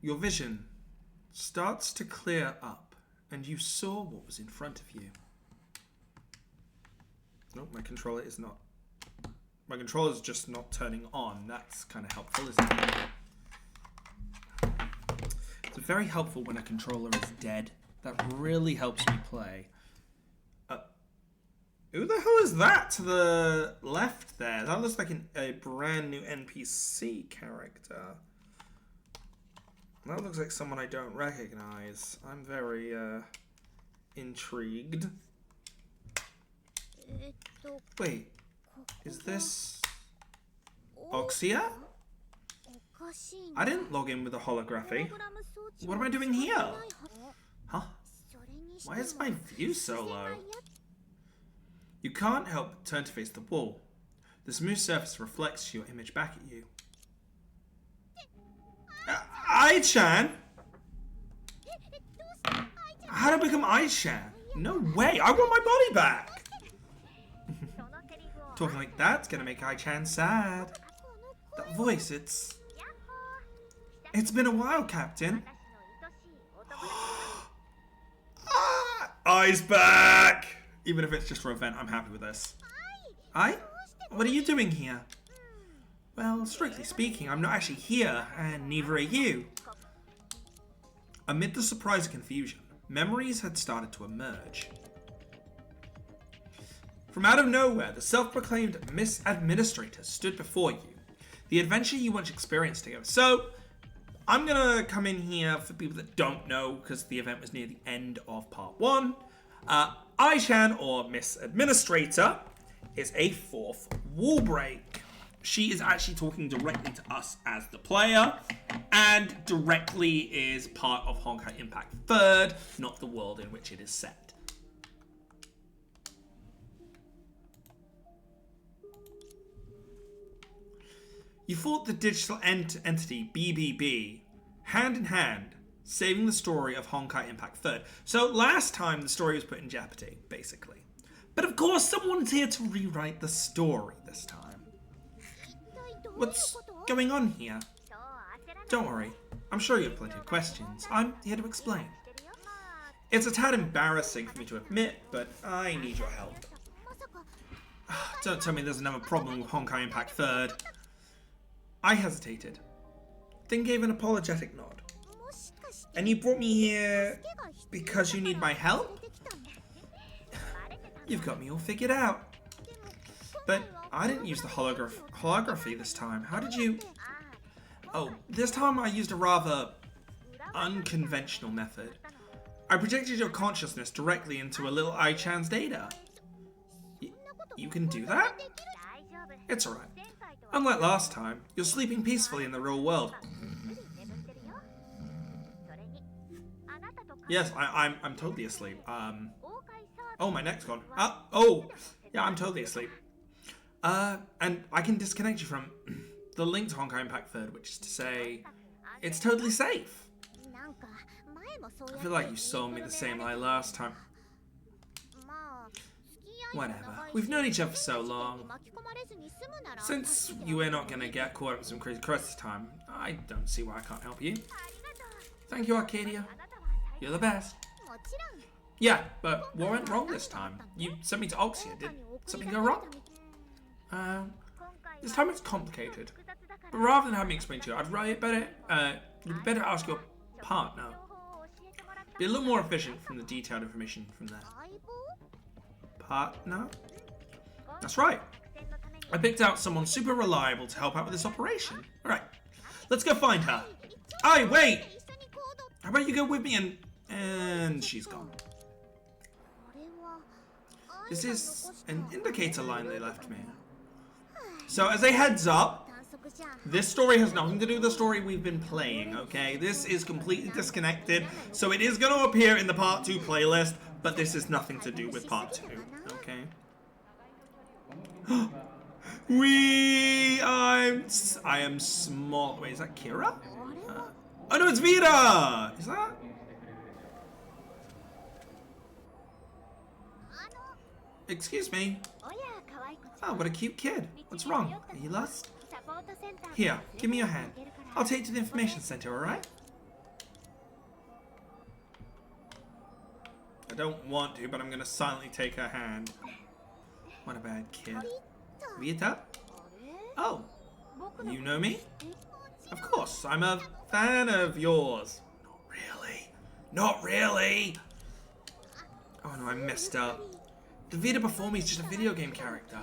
Your vision starts to clear up, and you saw what was in front of you. Nope, my controller is not. My controller is just not turning on. That's kind of helpful, isn't it? It's very helpful when a controller is dead. That really helps me play. Who the hell is that to the left there? That looks like a brand new NPC character. That looks like someone I don't recognize. I'm very intrigued. Wait, is this Oxia? I didn't log in with a holography. What am I doing here? Huh? Why is my view so low? You can't help but turn to face the wall. The smooth surface reflects your image back at you. Ai-chan? How did I become Ai-chan? No way, I want my body back! Talking like that's gonna make Ai-chan sad. That voice, it's been a while, Captain. Ai's back! Even if it's just for a vent, I'm happy with this. Ai? What are you doing here? Well, strictly speaking, I'm not actually here, and neither are you. Amid the surprise and confusion, memories had started to emerge. From out of nowhere, the self-proclaimed Miss Administrator stood before you. The adventure you once experienced together. So, I'm gonna come in here for people that don't know, because the event was near the end of part 1. Ai-chan, or Miss Administrator, is a 4th wall break. She is actually talking directly to us as the player, and directly is part of Honkai Impact 3rd, not the world in which it is set. You fought the digital entity BBB hand in hand, saving the story of Honkai Impact 3rd. So last time the story was put in jeopardy, basically. But of course someone's here to rewrite the story this time. What's going on here? Don't worry, I'm sure you have plenty of questions. I'm here to explain. It's a tad embarrassing for me to admit, but I need your help. Don't tell me there's another problem with Honkai Impact 3rd. I hesitated, then gave an apologetic nod. And you brought me here because you need my help? You've got me all figured out. But I didn't use the holography this time. How did you... Oh, this time I used a rather unconventional method. I projected your consciousness directly into a little Ai-chan's data. You can do that? It's alright. Unlike last time, you're sleeping peacefully in the real world. Yes, I'm totally asleep. Oh, my neck's gone. Oh, yeah, I'm totally asleep. And I can disconnect you from the link to Honkai Impact 3rd, which is to say, it's totally safe. I feel like you sold me the same lie last time. Whatever. We've known each other for so long. Since you were not gonna get caught up in some crazy crust this time, I don't see why I can't help you. Thank you, Arcadia. You're the best. Yeah, but what went wrong this time? You sent me to Oxia. Did something go wrong? This time it's complicated. But rather than have me explain to you, you'd better ask your partner. Be a little more efficient from the detailed information from there. Partner? That's right. I picked out someone super reliable to help out with this operation. Alright, let's go find her. Aye, wait! How about you go with me and she's gone. This is an indicator line they left me. So as a heads up, this story has nothing to do with the story we've been playing, okay? This is completely disconnected, so it is going to appear in the Part 2 playlist, but this is nothing to do with Part 2, okay? I am small. Wait, is that Kira? Oh no, it's Vita! Is that? Excuse me. Oh, what a cute kid. What's wrong? Are you lost? Here, give me your hand. I'll take you to the information center, alright? I don't want to, but I'm gonna silently take her hand. What a bad kid. Vita? Oh, you know me? Of course, I'm a fan of yours. Not really. Not really! Oh no, I messed up. The Vita before me is just a video game character.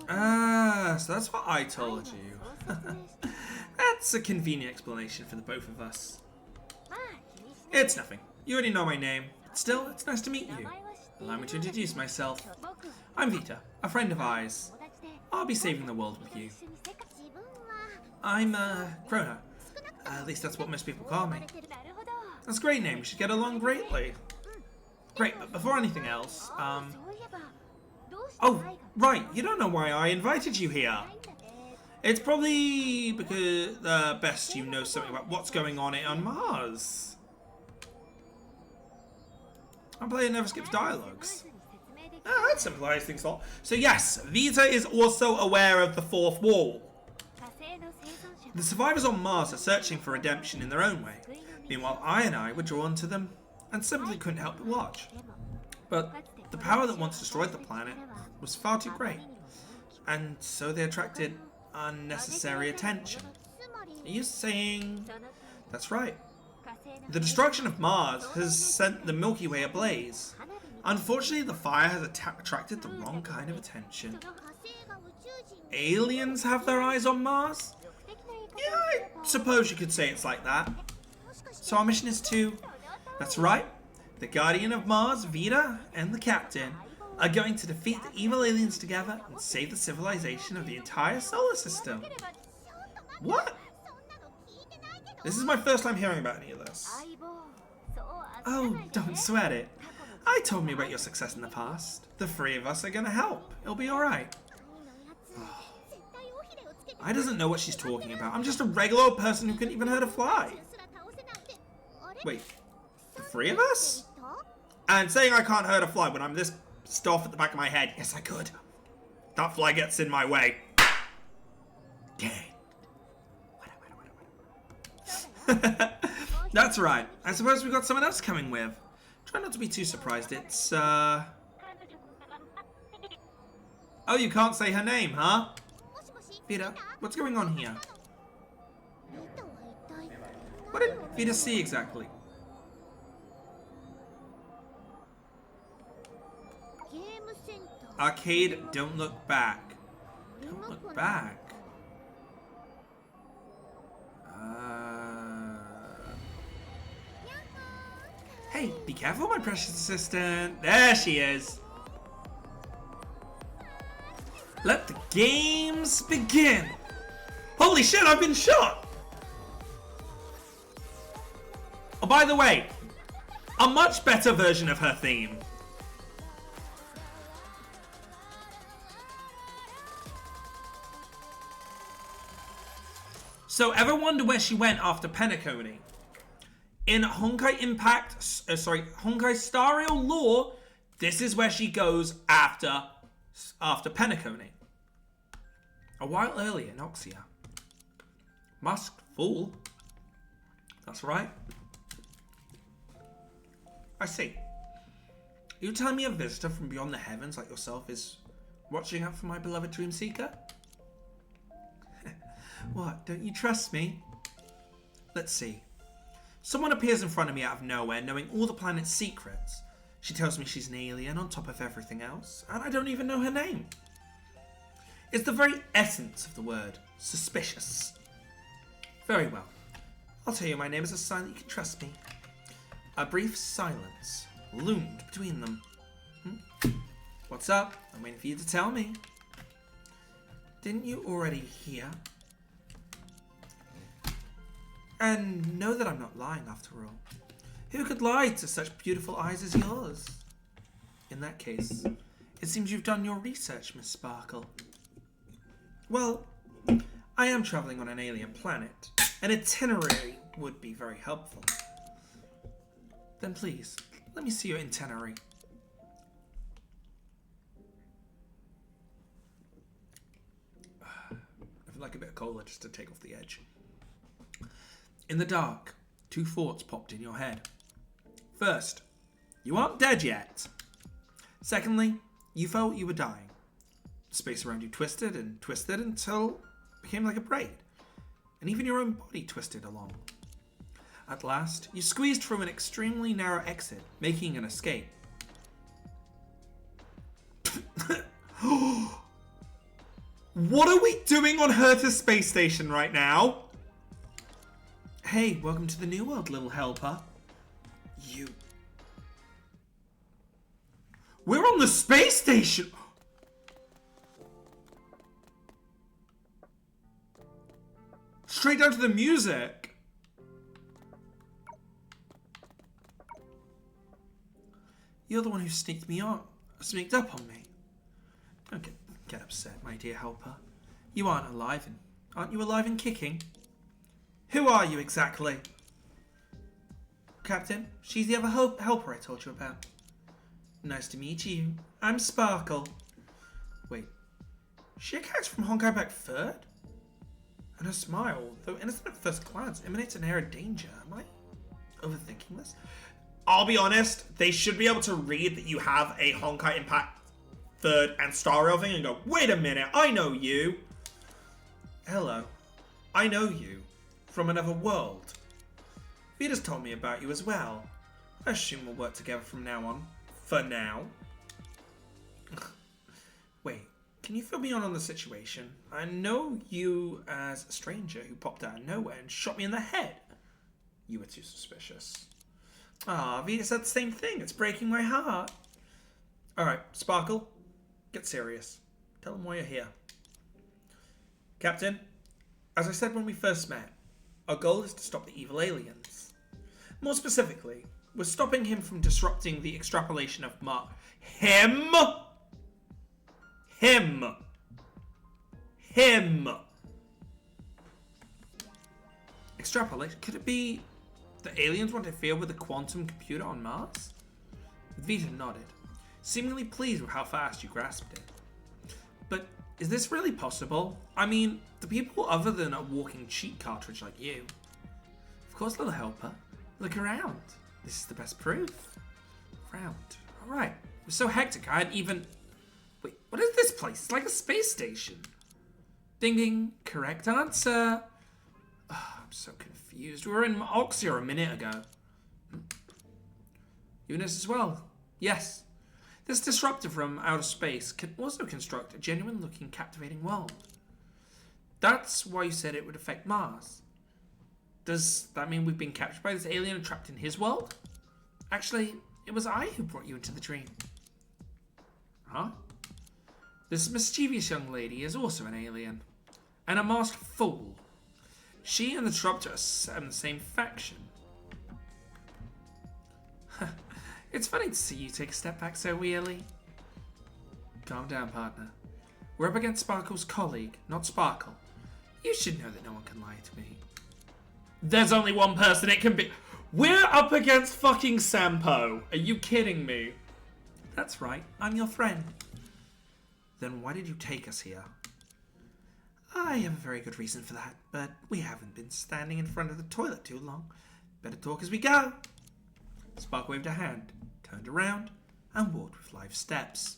Ah, so that's what I told you. That's a convenient explanation for the both of us. It's nothing. You already know my name. But still, it's nice to meet you. Allow me to introduce myself. I'm Vita, a friend of ours. I'll be saving the world with you. I'm, Krona. At least that's what most people call me. That's a great name. We should get along greatly. Great, but before anything else, oh, right. You don't know why I invited you here. It's probably because best you know something about what's going on Mars. Our player never skips dialogues. Ah, that simplifies things a lot. So yes, Vita is also aware of the fourth wall. The survivors on Mars are searching for redemption in their own way. Meanwhile, I were drawn to them and simply couldn't help but watch. But the power that once destroyed the planet was far too great, and so they attracted unnecessary attention. Are you saying... That's right. The destruction of Mars has sent the Milky Way ablaze. Unfortunately, the fire has attracted the wrong kind of attention. Aliens have their eyes on Mars? Yeah, I suppose you could say it's like that. So our mission is to... That's right. The Guardian of Mars, Vita, and the Captain are going to defeat the evil aliens together and save the civilization of the entire solar system. What? This is my first time hearing about any of this. Oh, don't sweat it. I told me about your success in the past. The three of us are gonna help. It'll be alright. I doesn't know what she's talking about. I'm just a regular old person who couldn't even hurt a fly. Wait, the three of us? And saying I can't hurt a fly when I'm this stuff at the back of my head. Yes, I could. That fly gets in my way. Dang. That's right. I suppose we've got someone else coming with. Try not to be too surprised. It's, Oh, you can't say her name, huh? Vita, what's going on here? What did Vita see exactly? Arcade, don't look back. Don't look back. Hey, be careful, my precious assistant. There she is. Let the games begin. Holy shit, I've been shot. Oh, by the way, a much better version of her theme. So, ever wonder where she went after Penacony? In Honkai Honkai Star Rail lore, this is where she goes after Penacony. A while earlier, Noxia. Masked fool. That's right. I see. You telling me a visitor from beyond the heavens like yourself is watching out for my beloved Dream Seeker? What, don't you trust me? Let's see. Someone appears in front of me out of nowhere, knowing all the planet's secrets. She tells me she's an alien on top of everything else, and I don't even know her name. It's the very essence of the word, suspicious. Very well. I'll tell you my name is a sign that you can trust me. A brief silence loomed between them. What's up? I'm waiting for you to tell me. Didn't you already hear? And know that I'm not lying after all. Who could lie to such beautiful eyes as yours? In that case, it seems you've done your research, Miss Sparkle. Well, I am traveling on an alien planet. An itinerary would be very helpful. Then please, let me see your itinerary. like a bit of cola just to take off the edge. In the dark, two thoughts popped in your head. First, you aren't dead yet. Secondly, you felt you were dying. The space around you twisted and twisted until it became like a braid. And even your own body twisted along. At last, you squeezed through an extremely narrow exit, making an escape. What are we doing on Herta's space station right now? Hey, welcome to the new world, little helper. You... We're on the space station! Straight down to the music. You're the one who sneaked up on me. Don't get upset, my dear helper. You aren't alive and kicking? Who are you exactly? Captain, she's the other helper I told you about. Nice to meet you. I'm Sparkle. Wait, she a character from Honkai back third? And her smile, though innocent at first glance, emanates an air of danger. Am I overthinking this? I'll be honest, they should be able to read that you have a Honkai Impact 3rd and Star Rail thing and go, wait a minute, I know you. Hello. I know you. From another world. Vita's told me about you as well. I assume we'll work together from now on. For now. Wait, can you fill me in on the situation? I know you as a stranger who popped out of nowhere and shot me in the head. You were too suspicious. Ah, Vita said the same thing. It's breaking my heart. Alright, Sparkle, get serious. Tell them why you're here. Captain, as I said when we first met, our goal is to stop the evil aliens. More specifically, we're stopping him from disrupting the extrapolation of Him! Extrapolation? Could it be the aliens want to interfere with the quantum computer on Mars? Vita nodded, seemingly pleased with how fast you grasped it. But is this really possible? I mean, the people other than a walking cheat cartridge like you. Of course, little helper. Look around. This is the best proof. Round. Alright. It was so hectic I hadn't even... Wait, what is this place? It's like a space station. Ding ding. Correct answer. Oh, I'm so confused. We were in Oxia a minute ago. Eunice as well. Yes. This disruptor from outer space can also construct a genuine looking captivating world. That's why you said it would affect Mars. Does that mean we've been captured by this alien and trapped in his world? Actually, it was I who brought you into the dream. Huh? This mischievous young lady is also an alien. And a masked fool. She and the disruptor are in the same faction. It's funny to see you take a step back so wearily. Calm down, partner. We're up against Sparkle's colleague, not Sparkle. You should know that no one can lie to me. There's only one person it can be. We're up against fucking Sampo. Are you kidding me? That's right. I'm your friend. Then why did you take us here? I have a very good reason for that, but we haven't been standing in front of the toilet too long. Better talk as we go. Spark waved a hand, turned around, and walked with light steps.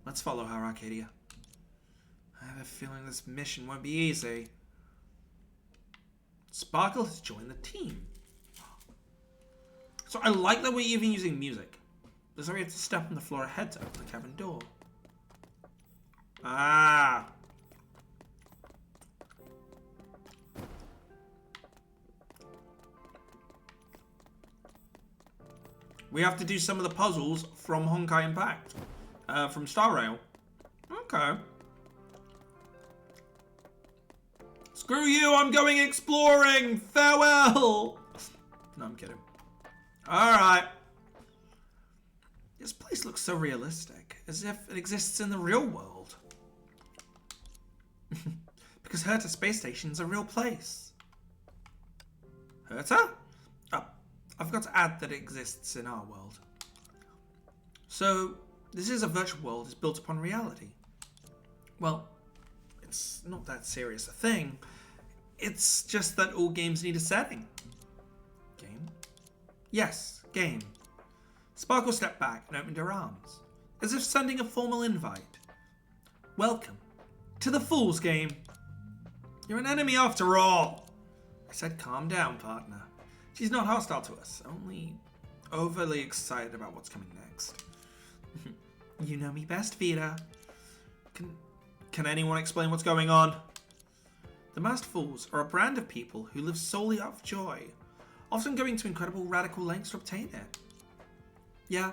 Let's follow her, Arcadia. I have a feeling this mission won't be easy. Sparkle has joined the team. So I like that we're even using music. Looks like we have to step on the floor ahead to open the cabin door. Ah! We have to do some of the puzzles from Honkai Impact. From Star Rail. Okay. Screw you, I'm going exploring! Farewell! No, I'm kidding. Alright. This place looks so realistic, as if it exists in the real world. Because Herta Space Station's a real place. Herta? Oh, I forgot to add that it exists in our world. So, this is a virtual world is built upon reality. Well, It's not that serious a thing. It's just that all games need a setting. Game? Yes, game. Sparkle stepped back and opened her arms, as if sending a formal invite. Welcome to the Fool's Game. You're an enemy after all. I said, calm down, partner. She's not hostile to us, only overly excited about what's coming next. You know me best, Vita. Can anyone explain what's going on? The Masked Fools are a brand of people who live solely out of joy, often going to incredible radical lengths to obtain it. Yeah,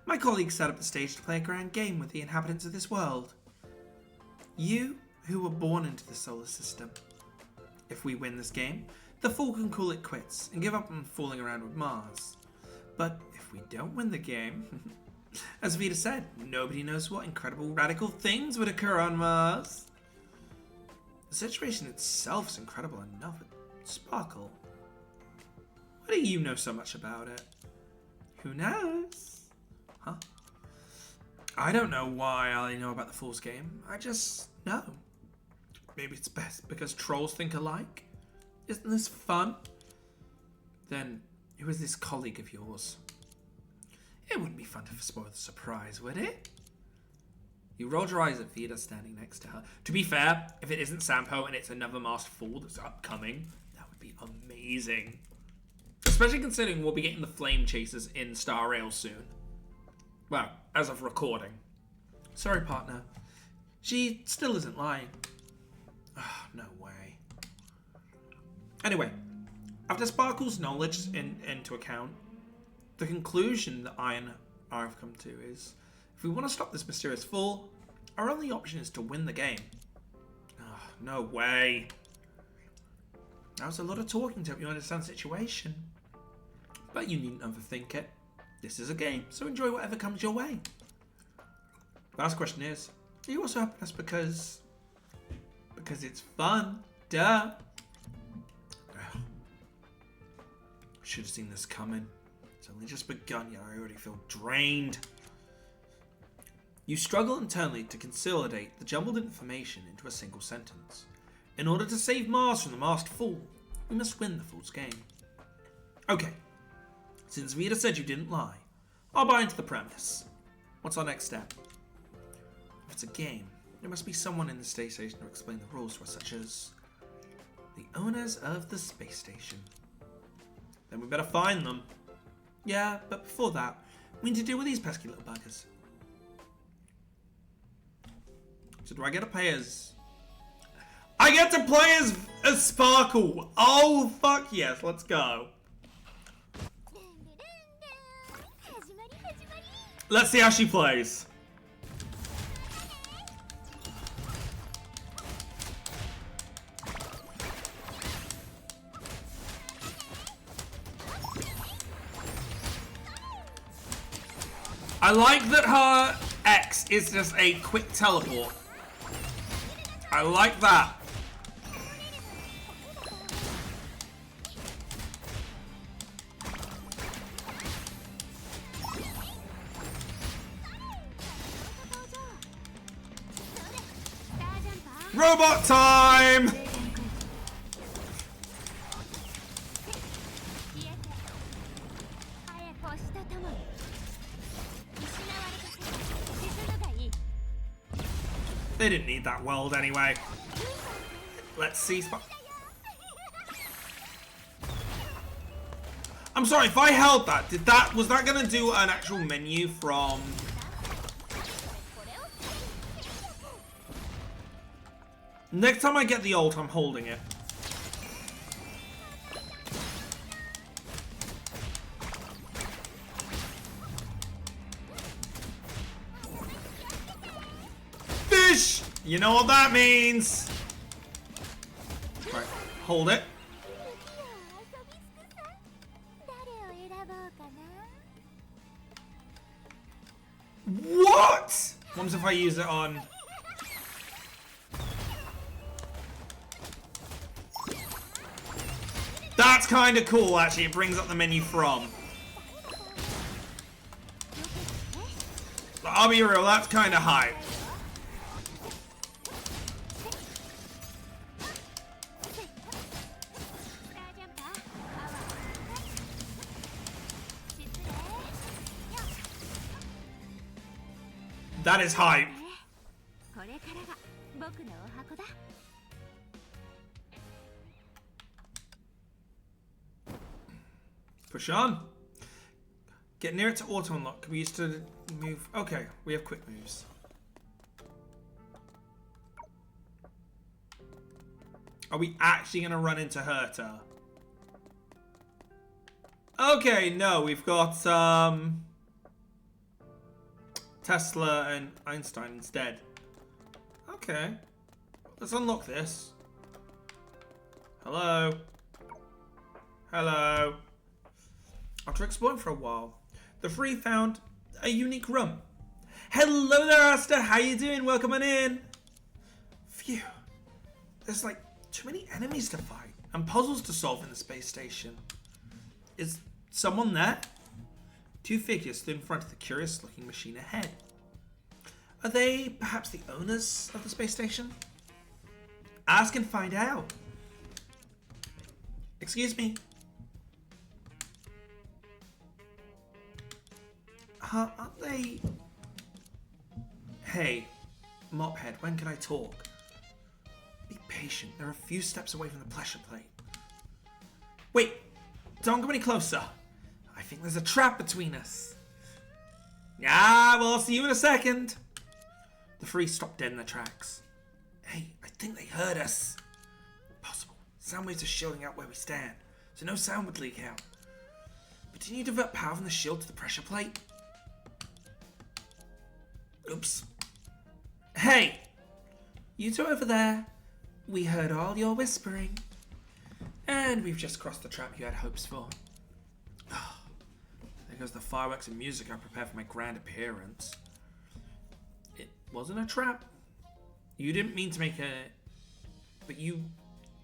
my colleagues set up the stage to play a grand game with the inhabitants of this world. You, who were born into the solar system. If we win this game, the Fool can call it quits and give up on fooling around with Mars. But if we don't win the game, as Vita said, nobody knows what incredible radical things would occur on Mars. The situation itself is incredible enough, but Sparkle, why do you know so much about it? Who knows? Huh? I don't know why I know about the Fool's Game. I just know. Maybe it's best because trolls think alike? Isn't this fun? Then, who is this colleague of yours? It wouldn't be fun to spoil the surprise, would it? You rolled your eyes at Vita standing next to her. To be fair, if it isn't Sampo and it's another Masked Fool that's upcoming, that would be amazing. Especially considering we'll be getting the Flame Chasers in Star Rail soon. Well, as of recording. Sorry, partner. She still isn't lying. Oh, no way. Anyway, after Sparkle's knowledge into account, the conclusion that I and I have come to is, if we want to stop this mysterious fool, our only option is to win the game. Oh, no way. That was a lot of talking to help you understand the situation. But you needn't overthink it. This is a game, so enjoy whatever comes your way. Last question is, are you also helping us because it's fun? Duh. Ugh. Should have seen this coming. It's only just begun, yet I already feel drained. You struggle internally to consolidate the jumbled information into a single sentence. In order to save Mars from the Masked Fool, we must win the Fool's Game. Okay, since Vita said you didn't lie, I'll buy into the premise. What's our next step? If it's a game, there must be someone in the space station to explain the rules to us, such as the owners of the space station. Then we better find them. Yeah, but before that, we need to deal with these pesky little buggers. So do I get to play as... I get to play as Sparkle! Oh, fuck yes, let's go. Let's see how she plays. I like that her X is just a quick teleport. I like that. Robot time! They didn't need that world anyway. Let's see. I'm sorry, if I held that, was that gonna do an actual menu from... Next time I get the ult, I'm holding it. Fish! You know what that means. Right, hold it. What? What if I use it on... That's kind of cool, actually. It brings up the menu from. But I'll be real, that's kind of hype. That is hype. Push on. Get near it to auto unlock. Can we use to move? Okay, we have quick moves. Are we actually going to run into Herta? Okay, no, we've got Tesla and Einstein instead. Okay, let's unlock this. Hello. Hello. After exploring for a while, the three found a unique room. Hello there, Asta. How you doing? Welcome on in. Phew. There's like too many enemies to fight and puzzles to solve in the space station. Is someone there? Two figures stood in front of the curious-looking machine ahead. Are they perhaps the owners of the space station? Ask and find out. Excuse me. Aren't they... Hey, Mophead, when can I talk? Be patient. They're a few steps away from the pressure plate. Wait, don't go any closer. I think there's a trap between us. Yeah, well, I'll see you in a second. The three stopped dead in their tracks. Hey, I think they heard us. Possible. Sound waves are shielding out where we stand, so no sound would leak out. But didn't you divert power from the shield to the pressure plate? Oops. Hey! You two over there. We heard all your whispering. And we've just crossed the trap you had hopes for. There goes the fireworks and music I prepared for my grand appearance. It wasn't a trap. You didn't mean to make a... But you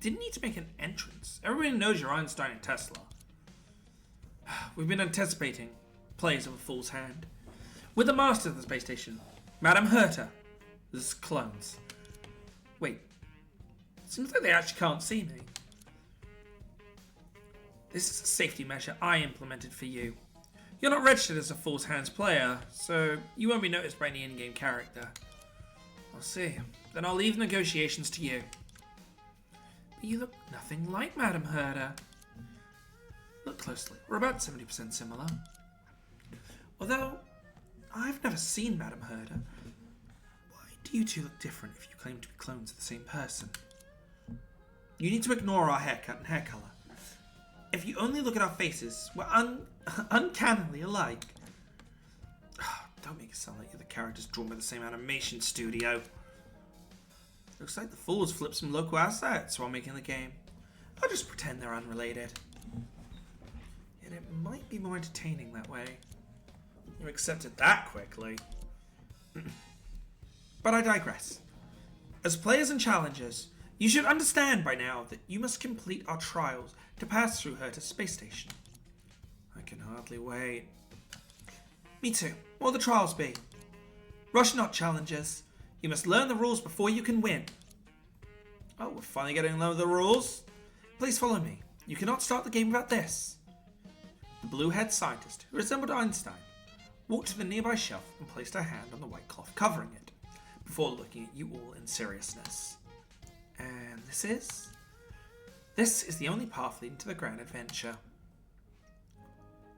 didn't need to make an entrance. Everybody knows you're Einstein and Tesla. We've been anticipating plays of a fool's hand. With the master of the space station, Madame Herta. This is clones. Wait. Seems like they actually can't see me. This is a safety measure I implemented for you. You're not registered as a Fool's Hands player, so you won't be noticed by any in-game character. I'll see. Then I'll leave negotiations to you. But you look nothing like Madame Herta. Look closely. We're about 70% similar. Although, I've never seen Madame Herta. Why do you two look different if you claim to be clones of the same person? You need to ignore our haircut and hair color. If you only look at our faces, we're uncannily alike. Don't make it sound like you're the characters drawn by the same animation studio. Looks like the fools flipped some local assets while making the game. I'll just pretend they're unrelated. Yet it might be more entertaining that way. You accepted that quickly. But I digress. As players and challengers, you should understand by now that you must complete our trials to pass through Herta's space station. I can hardly wait. Me too. What will the trials be? Rush not, challengers. You must learn the rules before you can win. Oh, we're finally getting to know the rules. Please follow me. You cannot start the game without this. The blue-haired scientist, who resembled Einstein, walked to the nearby shelf and placed her hand on the white cloth covering it, before looking at you all in seriousness. And this is? This is the only path leading to the grand adventure.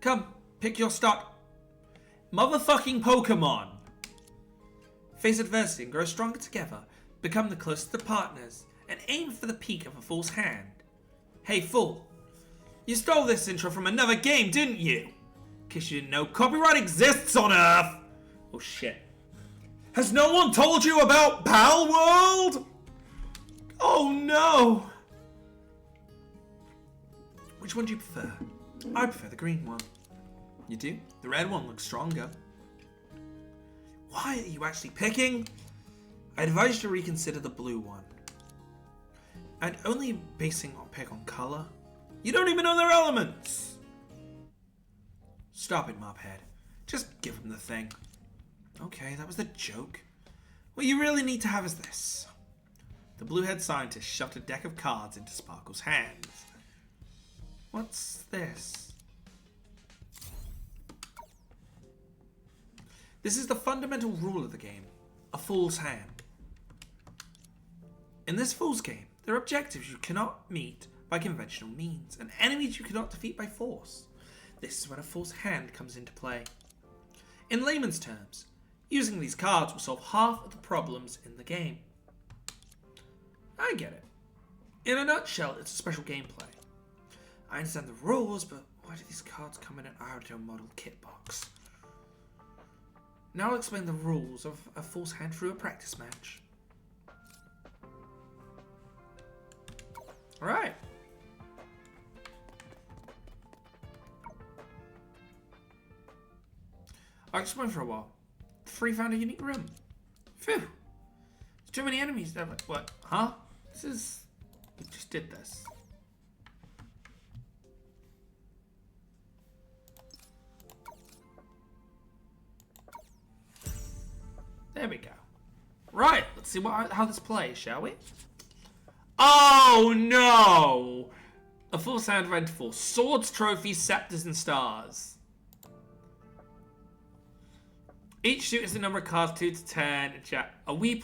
Come, pick your start. Motherfucking Pokemon! Face adversity and grow stronger together. Become the closest of partners, and aim for the peak of a fool's hand. Hey, fool. You stole this intro from another game, didn't you? In case you didn't know, copyright exists on Earth! Oh shit. Has no one told you about Pal World? Oh no! Which one do you prefer? I prefer the green one. You do? The red one looks stronger. Why are you actually picking? I advise you to reconsider the blue one. And only basing our pick on color? You don't even know their elements! Stop it, Mophead. Just give him the thing. Okay, that was the joke. What you really need to have is this. The blue-haired scientist shoved a deck of cards into Sparkle's hands. What's this? This is the fundamental rule of the game. A fool's hand. In this fool's game, there are objectives you cannot meet by conventional means, and enemies you cannot defeat by force. This is when a fool's hand comes into play. In layman's terms, using these cards will solve half of the problems in the game. I get it. In a nutshell, it's a special gameplay. I understand the rules, but why do these cards come in an auto-model kit box? Now I'll explain the rules of a fool's hand through a practice match. Alright. I explained for a while. Free found a unique room. Phew. There's too many enemies there. What? Huh? This is... We just did this. There we go. Right, let's see how this plays, shall we? Oh no! A full sound event for swords, trophies, scepters, and stars. Each suit is the number of cards 2 to 10. Are we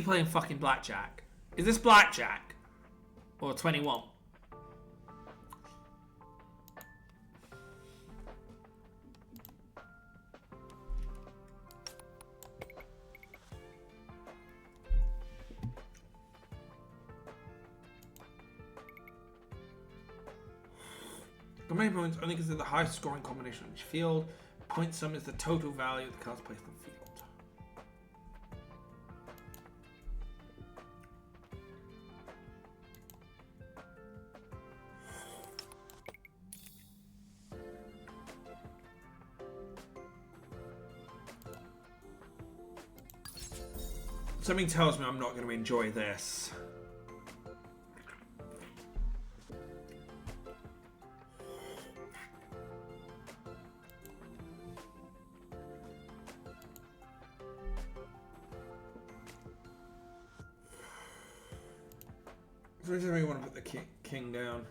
playing fucking blackjack? Is this blackjack? Or 21? Combined points only consider the highest scoring combination on each field. Point sum is the total value of the cards placed on the field. Something tells me I'm not going to enjoy this. So I just really want to put the king down.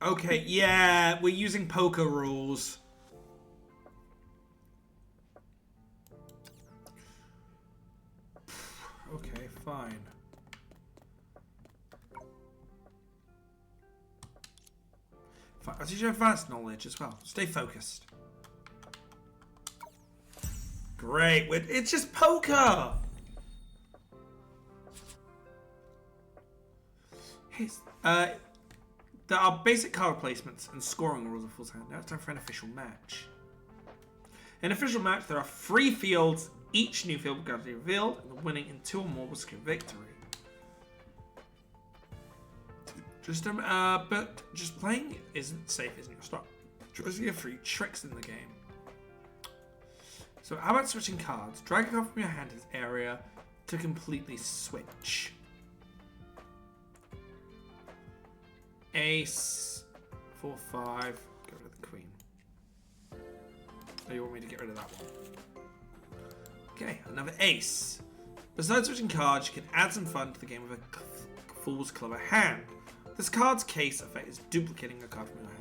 Okay, yeah, we're using poker rules. Okay, fine. I'll teach you advanced knowledge as well. Stay focused. Great, it's just poker! There are basic card placements and scoring rules of Fool's Hand. Now it's time for an official match. In an official match, there are 3 fields. Each new field will gradually be revealed, and the winning in 2 or more will secure victory. But just playing isn't safe, isn't your start. There's a few tricks in the game. So how about switching cards? Drag a card from your hand to this area to completely switch. Ace, 4, 5, get rid of the queen. Oh, you want me to get rid of that one? Okay, another ace. Besides switching cards, you can add some fun to the game with a Fool's Clever Hand. This card's case effect is duplicating a card from your hand.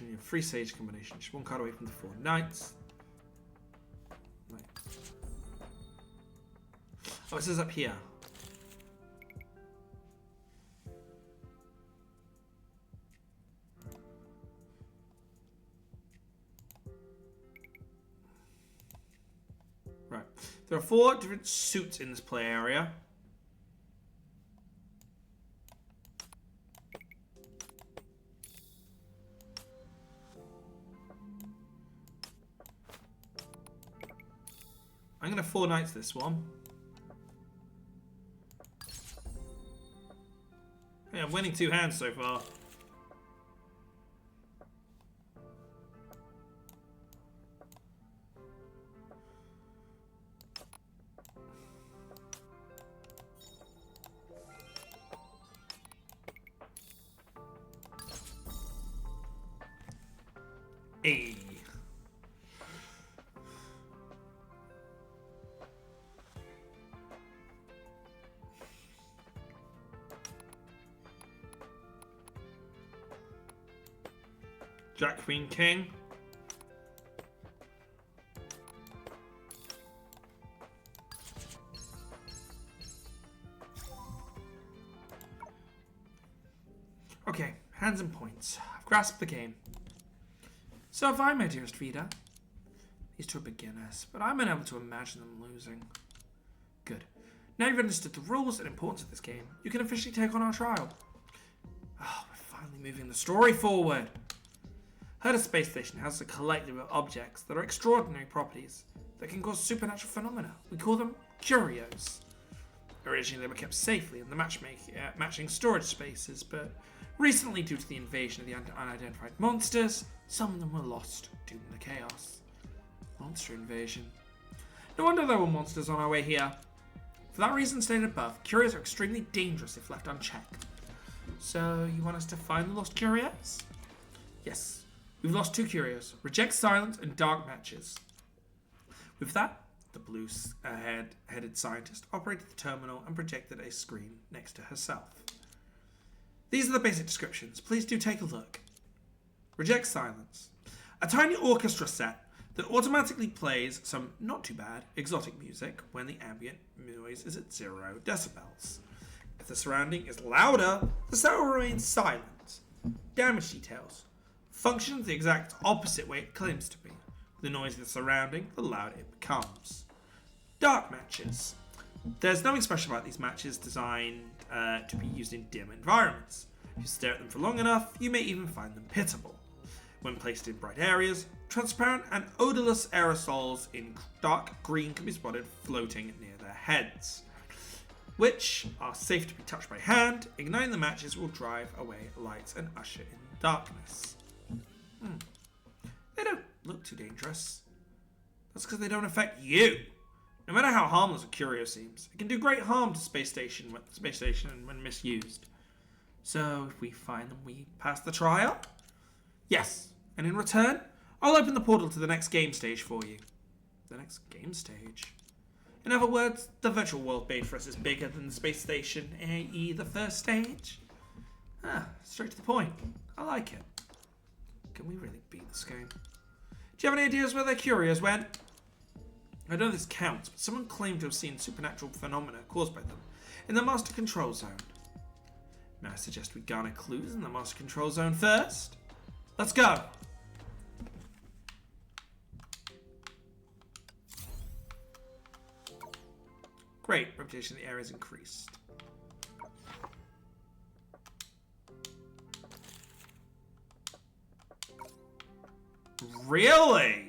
Your free sage combination. Just 1 card away from the 4 knights. Oh, it says up here. Right. There are 4 different suits in this play area. I'm going to 4 knights this one. Yeah, I'm winning 2 hands so far. Hey. Jack, Queen, King. Okay, hands and points. I've grasped the game. So have I, my dearest reader. These two are beginners, but I'm unable to imagine them losing. Good. Now you've understood the rules and importance of this game, you can officially take on our trial. Oh, we're finally moving the story forward. Herda Space Station has a collective of objects that are extraordinary properties that can cause supernatural phenomena. We call them curios. Originally, they were kept safely in the matching storage spaces, but recently, due to the invasion of the unidentified monsters, some of them were lost due to the chaos. Monster invasion. No wonder there were monsters on our way here. For that reason stated above, curios are extremely dangerous if left unchecked. So, you want us to find the lost curios? Yes. We've lost 2 curios, Reject Silence and Dark Matches. With that, the blue-headed scientist operated the terminal and projected a screen next to herself. These are the basic descriptions. Please do take a look. Reject Silence. A tiny orchestra set that automatically plays some not too bad exotic music when the ambient noise is at 0 decibels. If the surrounding is louder, the set will remain silent. Damage details. Functions the exact opposite way it claims to be. The noisier the surrounding, the louder it becomes. Dark matches. There's nothing special about these matches designed to be used in dim environments. If you stare at them for long enough, you may even find them pitiable. When placed in bright areas, transparent and odorless aerosols in dark green can be spotted floating near their heads, which are safe to be touched by hand. Igniting the matches will drive away lights and usher in darkness. They don't look too dangerous. That's because they don't affect you. No matter how harmless a curio seems, it can do great harm to space station when misused. So if we find them, we pass the trial? Yes. And in return, I'll open the portal to the next game stage for you. The next game stage? In other words, the virtual world made for us is bigger than the space station, i.e. the first stage. Straight to the point. I like it. Can we really beat this game? Do you have any ideas where their curios went? I know this counts, but someone claimed to have seen supernatural phenomena caused by them in the Master Control Zone. May I suggest we garner clues in the Master Control Zone first? Let's go! Great, reputation in the area is increased. Really?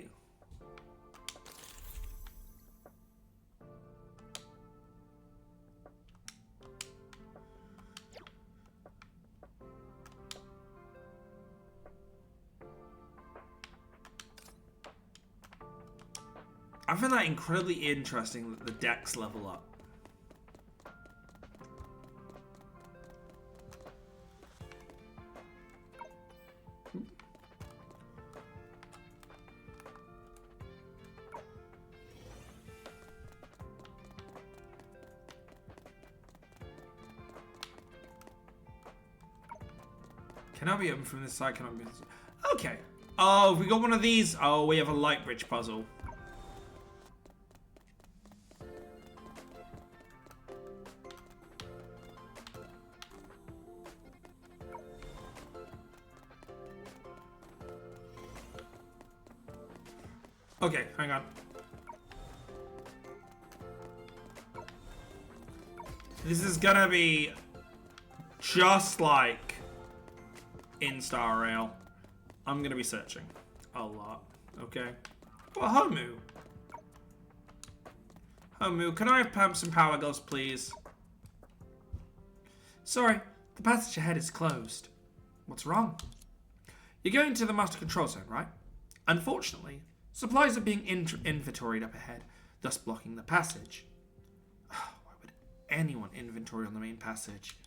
I find that incredibly interesting that the decks level up. Cannot be opened from this side, cannot be... Okay. Oh, we got one of these. Oh, we have a light bridge puzzle. Okay, hang on. This is gonna be just like in Star Rail. I'm gonna be searching a lot. Okay. Well, Homu. Homu, can I have some power gloves, please? Sorry, The passage ahead is closed. What's wrong? You're going to the master control zone, right? Unfortunately, supplies are being inventoried up ahead, thus blocking the passage. Why would anyone inventory on the main passage?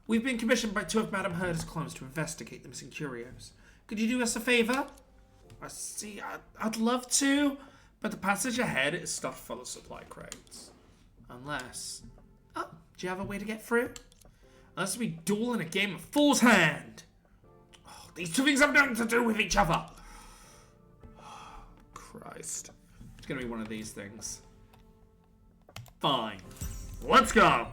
We've been commissioned by 2 of Madame Herder's clones to investigate the missing curios. Could you do us a favor? I see, I'd love to, but the passage ahead is stuffed full of supply crates. Unless... Oh, do you have a way to get through? Unless we duel in a game of Fool's Hand. Oh, these 2 things have nothing to do with each other. Oh, Christ. It's gonna be one of these things. Fine. Let's go.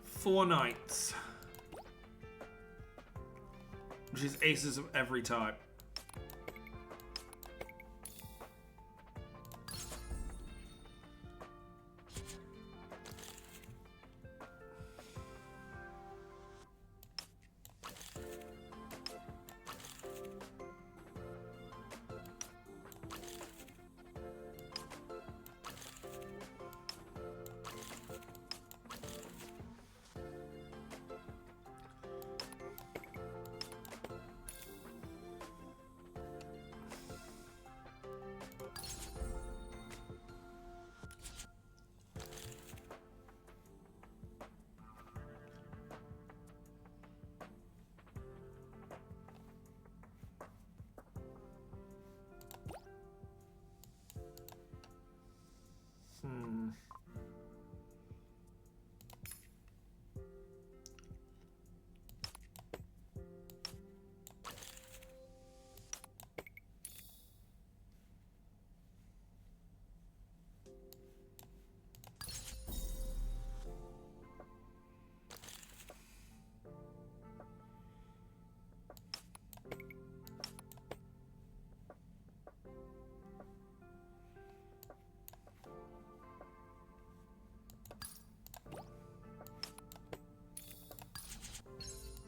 Four knights. Which is aces of every type.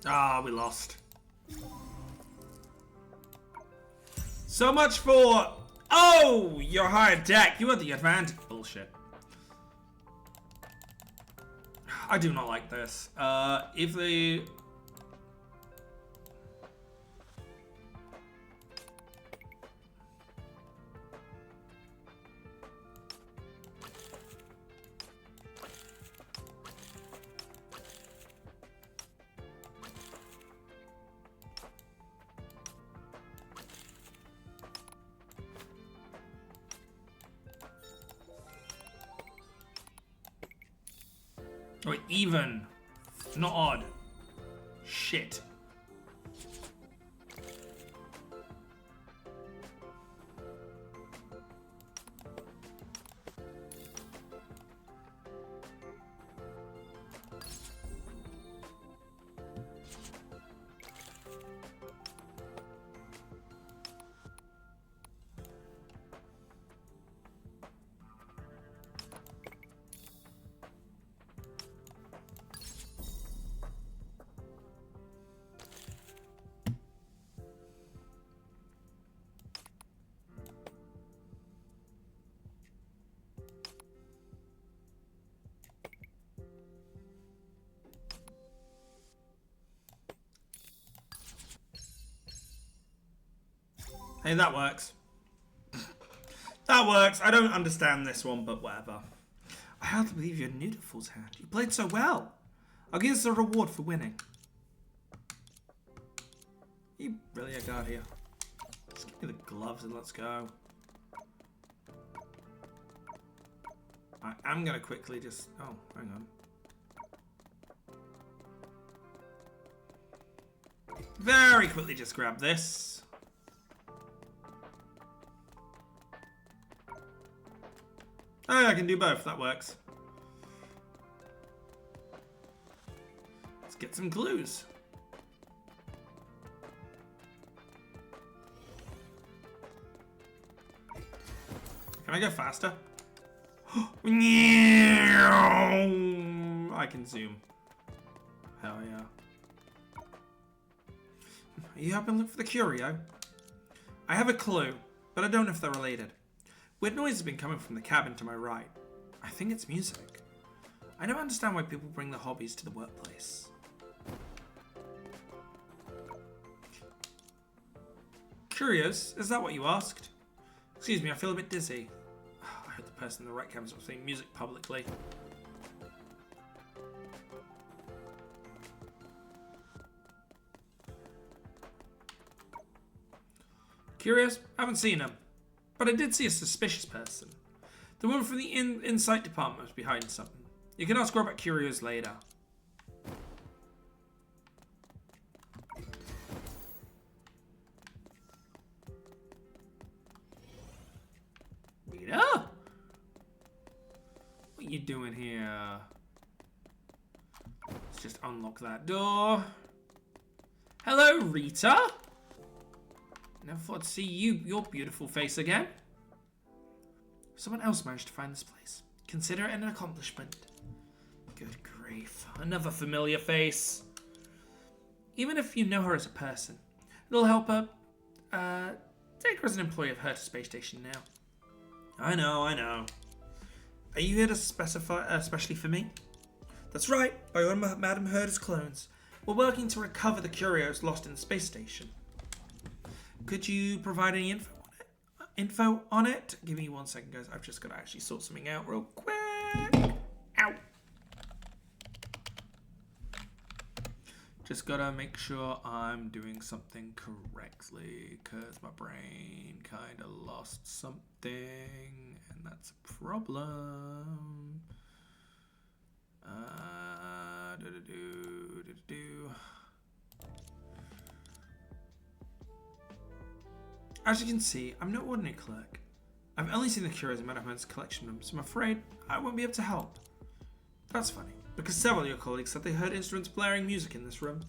Ah, we lost. So much for... Oh, your higher deck. You had the advantage. Bullshit. I do not like this. If they... Oh, even. Not odd. Shit. Hey, that works. That works. I don't understand this one, but whatever. I hardly believe you're new to Fool's Hand. You played so well. I'll give us a reward for winning. You really a guard here. Just give me the gloves and let's go. I am going to quickly just... Oh, hang on. Very quickly just grab this. Oh, I can do both. That works. Let's get some clues. Can I go faster? I can zoom. Hell yeah. Are you helping look for the curio? I have a clue, but I don't know if they're related. Weird noise has been coming from the cabin to my right. I think it's music. I don't understand why people bring their hobbies to the workplace. Curious? Is that what you asked? Excuse me, I feel a bit dizzy. I heard the person in the right cabin was playing music publicly. Curious? I haven't seen him. But I did see a suspicious person. The woman from the insight department was behind something. You can ask her about curios later. Rita? What are you doing here? Let's just unlock that door. Hello, Rita? Never thought to see your beautiful face again. Someone else managed to find this place. Consider it an accomplishment. Good grief. Another familiar face. Even if you know her as a person, it'll help her. Take her as an employee of her to space station now. I know. Are you here to specify, especially for me? That's right. By one of Madam Herder's clones. We're working to recover the curios lost in the space station. Could you provide any info on it? Give me 1 second, guys. I've just got to actually sort something out real quick. Ow. Just got to make sure I'm doing something correctly, because my brain kind of lost something, and that's a problem. As you can see, I'm no ordinary clerk. I've only seen the curios in Madame Herder's collection room, so I'm afraid I won't be able to help. That's funny, because several of your colleagues said they heard instruments blaring music in this room.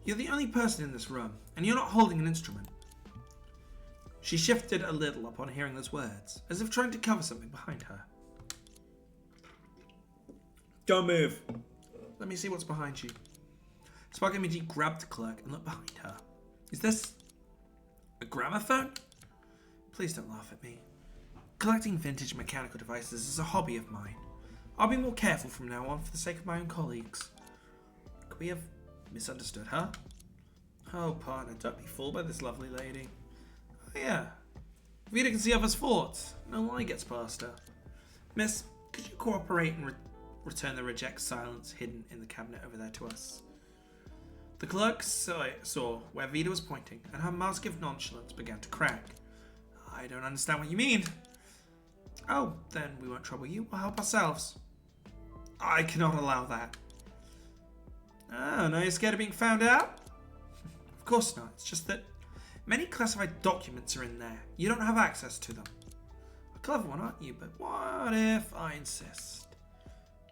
You're the only person in this room, and you're not holding an instrument. She shifted a little upon hearing those words, as if trying to cover something behind her. Don't move. Let me see what's behind you. Spark immediately grabbed the clerk and looked behind her. Is this a gramophone? Please don't laugh at me. Collecting vintage mechanical devices is a hobby of mine. I'll be more careful from now on for the sake of my own colleagues. Could we have misunderstood her? Oh, partner, don't be fooled by this lovely lady. Oh, yeah. Vita can see others' thoughts. No lie gets past her. Miss, could you cooperate and return the reject silence hidden in the cabinet over there to us? The clerk saw where Vita was pointing, and her mask of nonchalance began to crack. I don't understand what you mean. Oh, then we won't trouble you. We'll help ourselves. I cannot allow that. Oh, now you're scared of being found out? Of course not. It's just that many classified documents are in there. You don't have access to them. A clever one, aren't you? But what if I insist?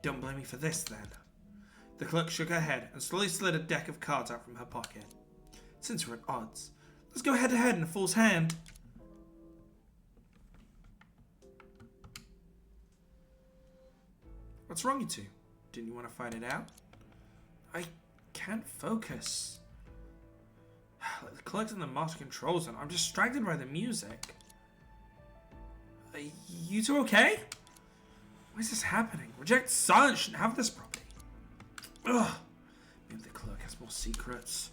Don't blame me for this, then. The clerk shook her head and slowly slid a deck of cards out from her pocket. Since we're at odds, let's go head-to-head in a fool's hand. What's wrong, you two? Didn't you want to fight it out? I can't focus. The clerk's in the master control zone. I'm distracted by the music. Are you two okay? Why is this happening? Reject silence shouldn't have this property. Ugh. Maybe the clerk has more secrets.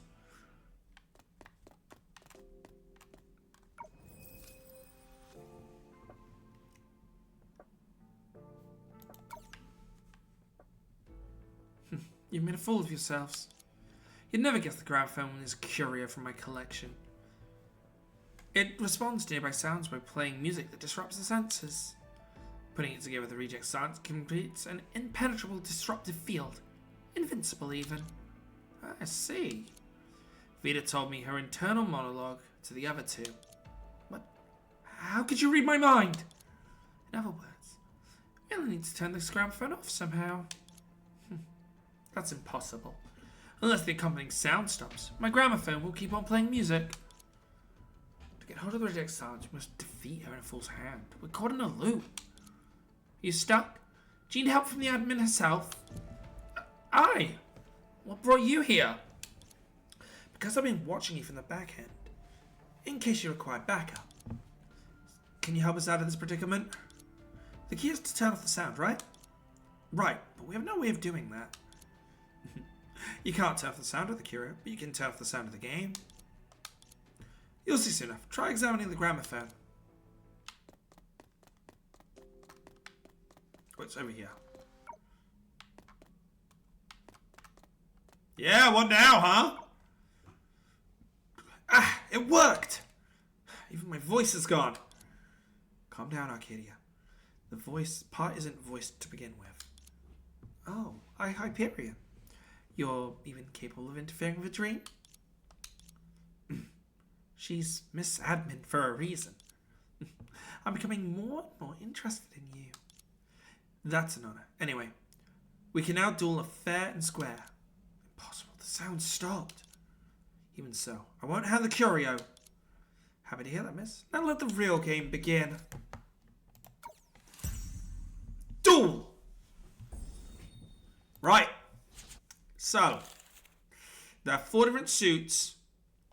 You've made a fool of yourselves. You'd never guess the gramophone is a curio from my collection. It responds to nearby sounds by playing music that disrupts the senses. Putting it together with the reject silence completes an impenetrable disruptive field. Invincible, even. I see. Vita told me her internal monologue to the other two. What? How could you read my mind? In other words, we only need to turn this gramophone off somehow. That's impossible. Unless the accompanying sound stops, my gramophone will keep on playing music. To get hold of the reject sound, you must defeat her in a fool's hand. We're caught in a loop. You stuck? Do you need help from the admin herself? Aye. What brought you here? Because I've been watching you from the back end. In case you require backup. Can you help us out of this predicament? The key is to turn off the sound, right? Right, but we have no way of doing that. You can't turn off the sound of the curio, but you can turn off the sound of the game. You'll see soon enough. Try examining the gramophone. Oh, it's over here. Yeah, what now, huh? Ah, it worked! Even my voice is gone. Calm down, Arcadia. The voice part isn't voiced to begin with. Oh, Hyperion. You're even capable of interfering with a dream? She's Miss Admin for a reason. I'm becoming more and more interested in you. That's an honor. Anyway, we can now duel fair and square. Impossible. The sound stopped. Even so, I won't have the curio. Happy to hear that, miss. Now let the real game begin. Duel! Right. So, there are 4 different suits.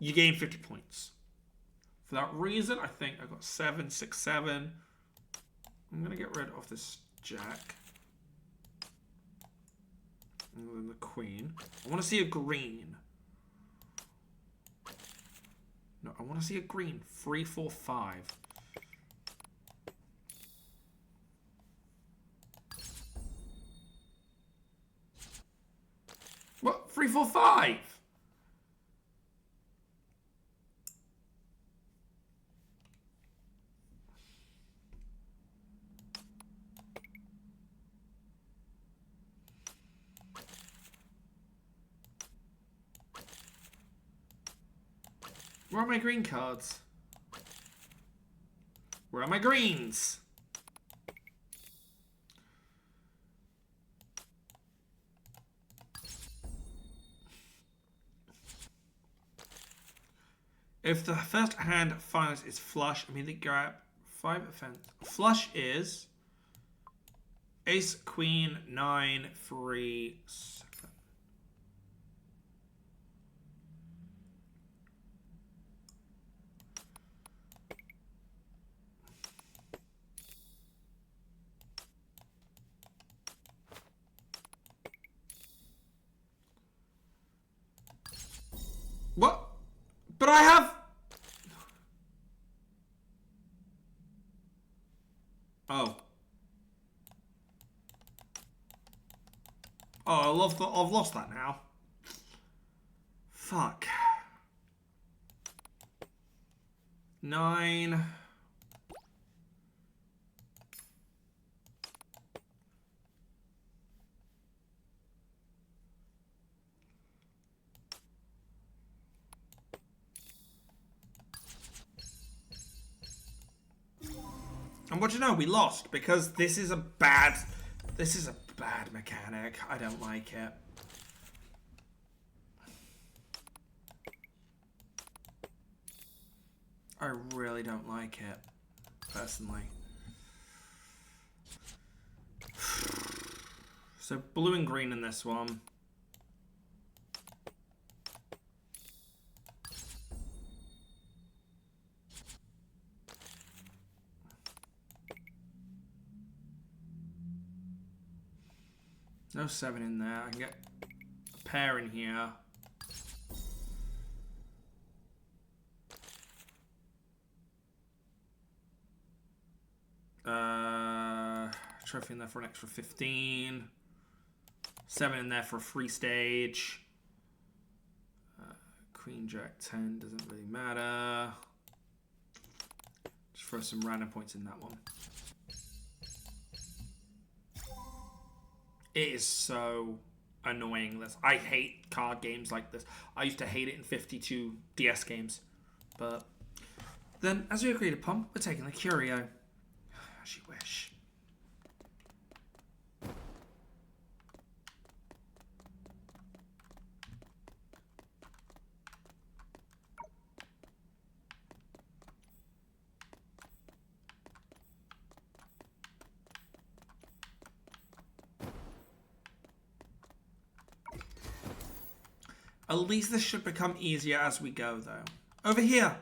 You gain 50 points. For that reason, I think I got 7, 6, 7. I'm going to get rid of this jack. And then the queen. I want to see a green. No, I want to see a green. 3, 4, 5. What? 3, 4, 5? Where are my green cards? Where are my greens? If the first hand finds is flush, immediately grab 5 offense. Flush is ace, queen, 9, 3, 7. What? But I have... Oh. Oh, I've lost that now. Fuck. 9. And what do you know? We lost because this is a bad mechanic. I don't like it. I really don't like it, personally. So blue and green in this one. No 7 in there. I can get a pair in here. Trophy in there for an extra 15. 7 in there for a free stage. Queen, Jack, 10 doesn't really matter. Just throw some random points in that one. It is so annoying. This I hate card games like this. I used to hate it in 52 DS games. But then, as we agreed upon, we're taking the curio. As you wish. At least this should become easier as we go, though. Over here!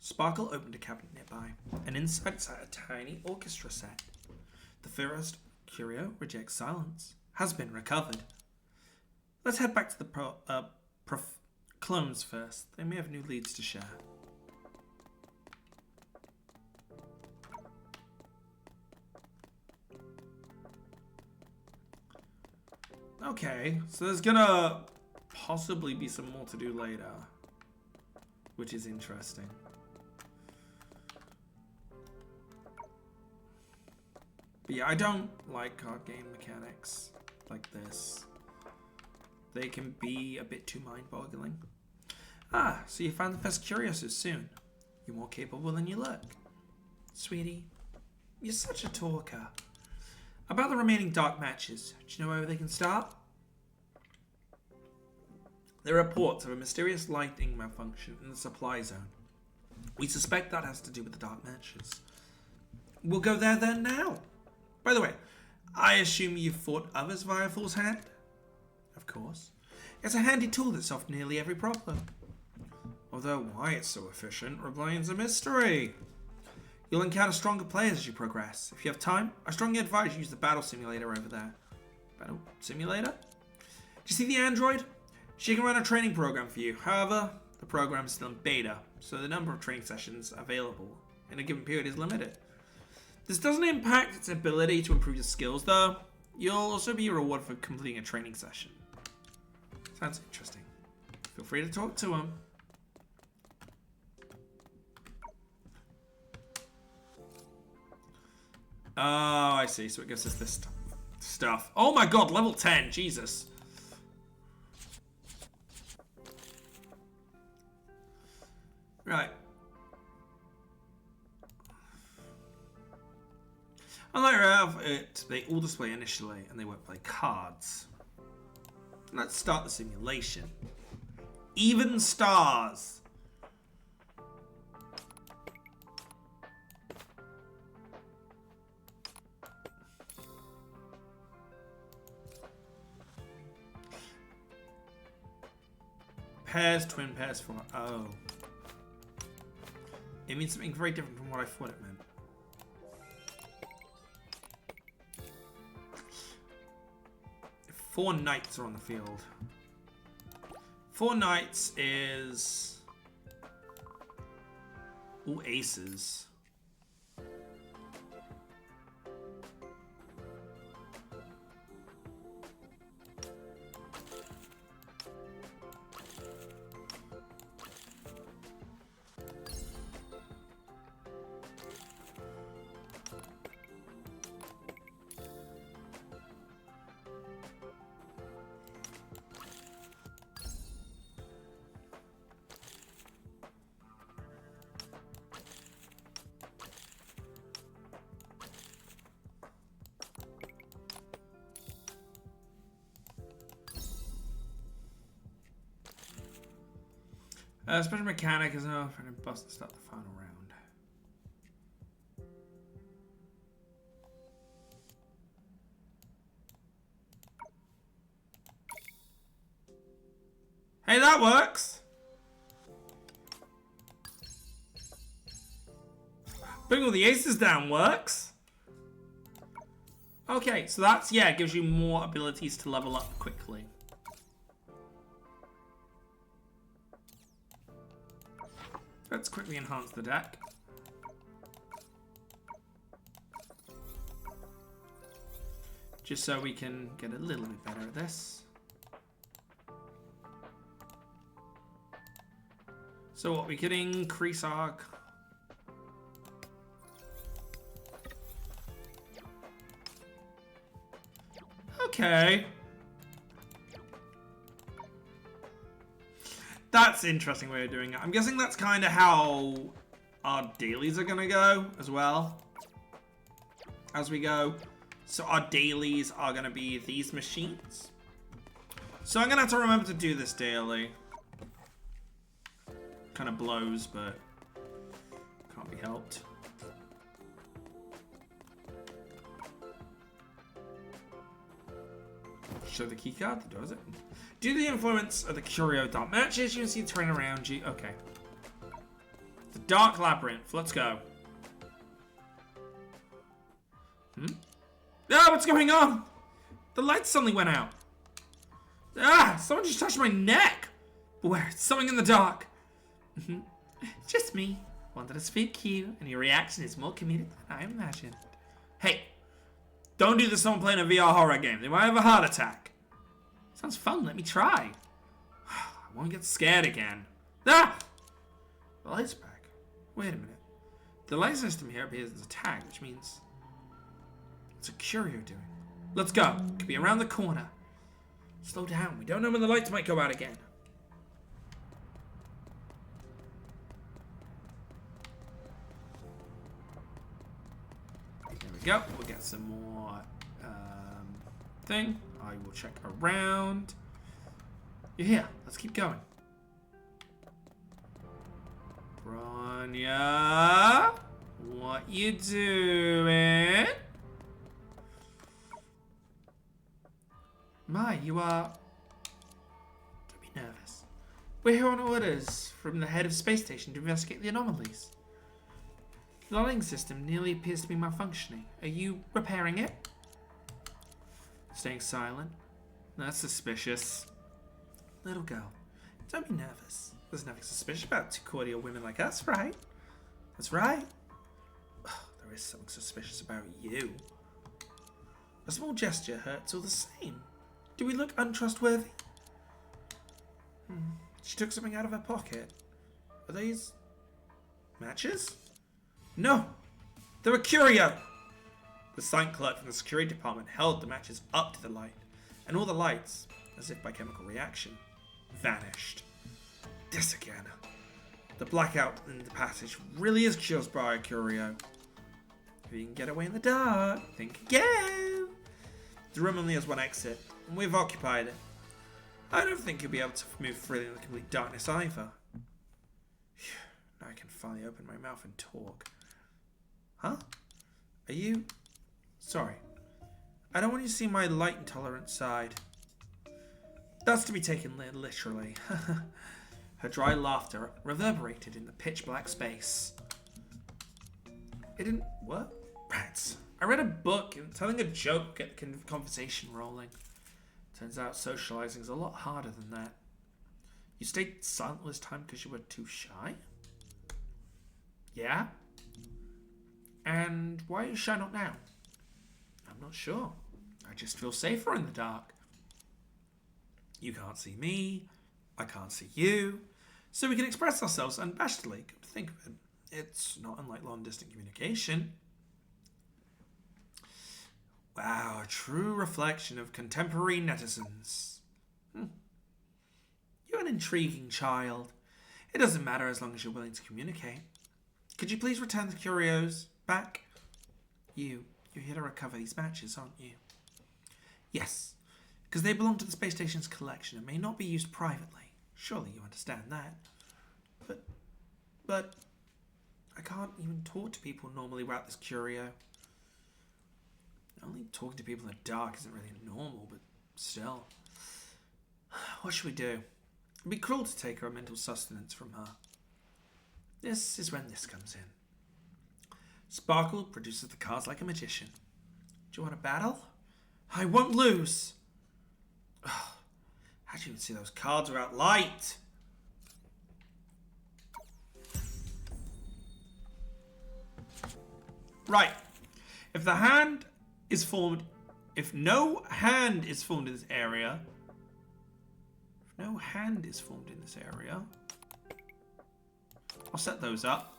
Sparkle opened a cabinet nearby, and inside sat a tiny orchestra set. The first curio rejects silence. Has been recovered. Let's head back to the clones first. They may have new leads to share. Okay, so there's gonna possibly be some more to do later, which is interesting. But yeah, I don't like card game mechanics like this. They can be a bit too mind-boggling. Ah, so you found the first Curiosus soon. You're more capable than you look. Sweetie, you're such a talker. About the remaining dark matches, do you know where they can start? There are reports of a mysterious lighting malfunction in the supply zone. We suspect that has to do with the dark matches. We'll go there then now. By the way, I assume you've fought others via Fool's Hand? Of course. It's a handy tool that solves nearly every problem. Although why it's so efficient remains a mystery. You'll encounter stronger players as you progress. If you have time, I strongly advise you use the battle simulator over there. Battle simulator? Do you see the android? She can run a training program for you. However, the program is still in beta, so the number of training sessions available in a given period is limited. This doesn't impact its ability to improve your skills, though. You'll also be rewarded for completing a training session. Sounds interesting. Feel free to talk to him. Oh, I see. So it gives us this stuff. Oh my god, level 10. Jesus. Right. Unlike it, they all display initially and they won't play cards. Let's start the simulation. Even stars. Pairs, twin pairs, for oh. It means something very different from what I thought it meant. Four knights are on the field. Four knights is all aces. Special mechanic is enough and a bust to start the final round. Hey, that works! Bring all the aces down works. Okay, so that's, yeah, it gives you more abilities to level up quickly. Let's quickly enhance the deck. Just so we can get a little bit better at this. So what, we could increase our... Okay. That's an interesting way of doing it. I'm guessing that's kind of how our dailies are going to go as well. As we go. So our dailies are going to be these machines. So I'm going to have to remember to do this daily. Kind of blows, but can't be helped. Show the keycard. The door's open. Due to the influence of the curio dark matches, you can see the terrain around you. Okay. The dark labyrinth. Let's go. Ah, what's going on? The lights suddenly went out. Ah, someone just touched my neck. Where? Something in the dark. Just me. Wanted to speak to you, and your reaction is more comedic than I imagined. Hey, don't do this to someone playing a VR horror game. They might have a heart attack. Sounds fun. Let me try. I won't get scared again. Ah! The light's back. Wait a minute. The light system here appears as a tag, which means it's a curio doing. Let's go. Could be around the corner. Slow down. We don't know when the lights might go out again. There we go. We'll get some more thing. I will check around. You're here. Let's keep going. Bronya, what you doing? My, you are... Don't be nervous. We're here on orders from the head of space station to investigate the anomalies. The lighting system nearly appears to be malfunctioning. Are you repairing it? Staying silent? That's suspicious. Little girl, don't be nervous. There's nothing suspicious about two cordial women like us, right? That's right. There is something suspicious about you. A small gesture hurts all the same. Do we look untrustworthy? She took something out of her pocket. Are these matches? No, they're a curio. The sign clerk from the security department held the matches up to the light, and all the lights, as if by chemical reaction, vanished. This again. The blackout in the passage really is caused by a curio. If you can get away in the dark, think again. The room only has one exit, and we've occupied it. I don't think you'll be able to move freely in the complete darkness either. Now I can finally open my mouth and talk. Huh? Are you... Sorry. I don't want you to see my light intolerant side. That's to be taken literally. Her dry laughter reverberated in the pitch black space. It didn't... What? Rats. I read a book and telling a joke get the conversation rolling. Turns out socializing is a lot harder than that. You stayed silent all this time because you were too shy? Yeah? And why are you shy not now? I'm not sure. I just feel safer in the dark. You can't see me. I can't see you. So we can express ourselves unabashedly. Come to think of it. It's not unlike long-distance communication. Wow, a true reflection of contemporary netizens. You're an intriguing child. It doesn't matter as long as you're willing to communicate. Could you please return the curios back? You're here to recover these matches, aren't you? Yes, because they belong to the space station's collection and may not be used privately. Surely you understand that. But I can't even talk to people normally without this curio. Only talking to people in the dark isn't really normal, but still. What should we do? It'd be cruel to take her mental sustenance from her. This is when this comes in. Sparkle produces the cards like a magician. Do you want a battle? I won't lose! How do you even see those cards without light? Right. If no hand is formed in this area, I'll set those up.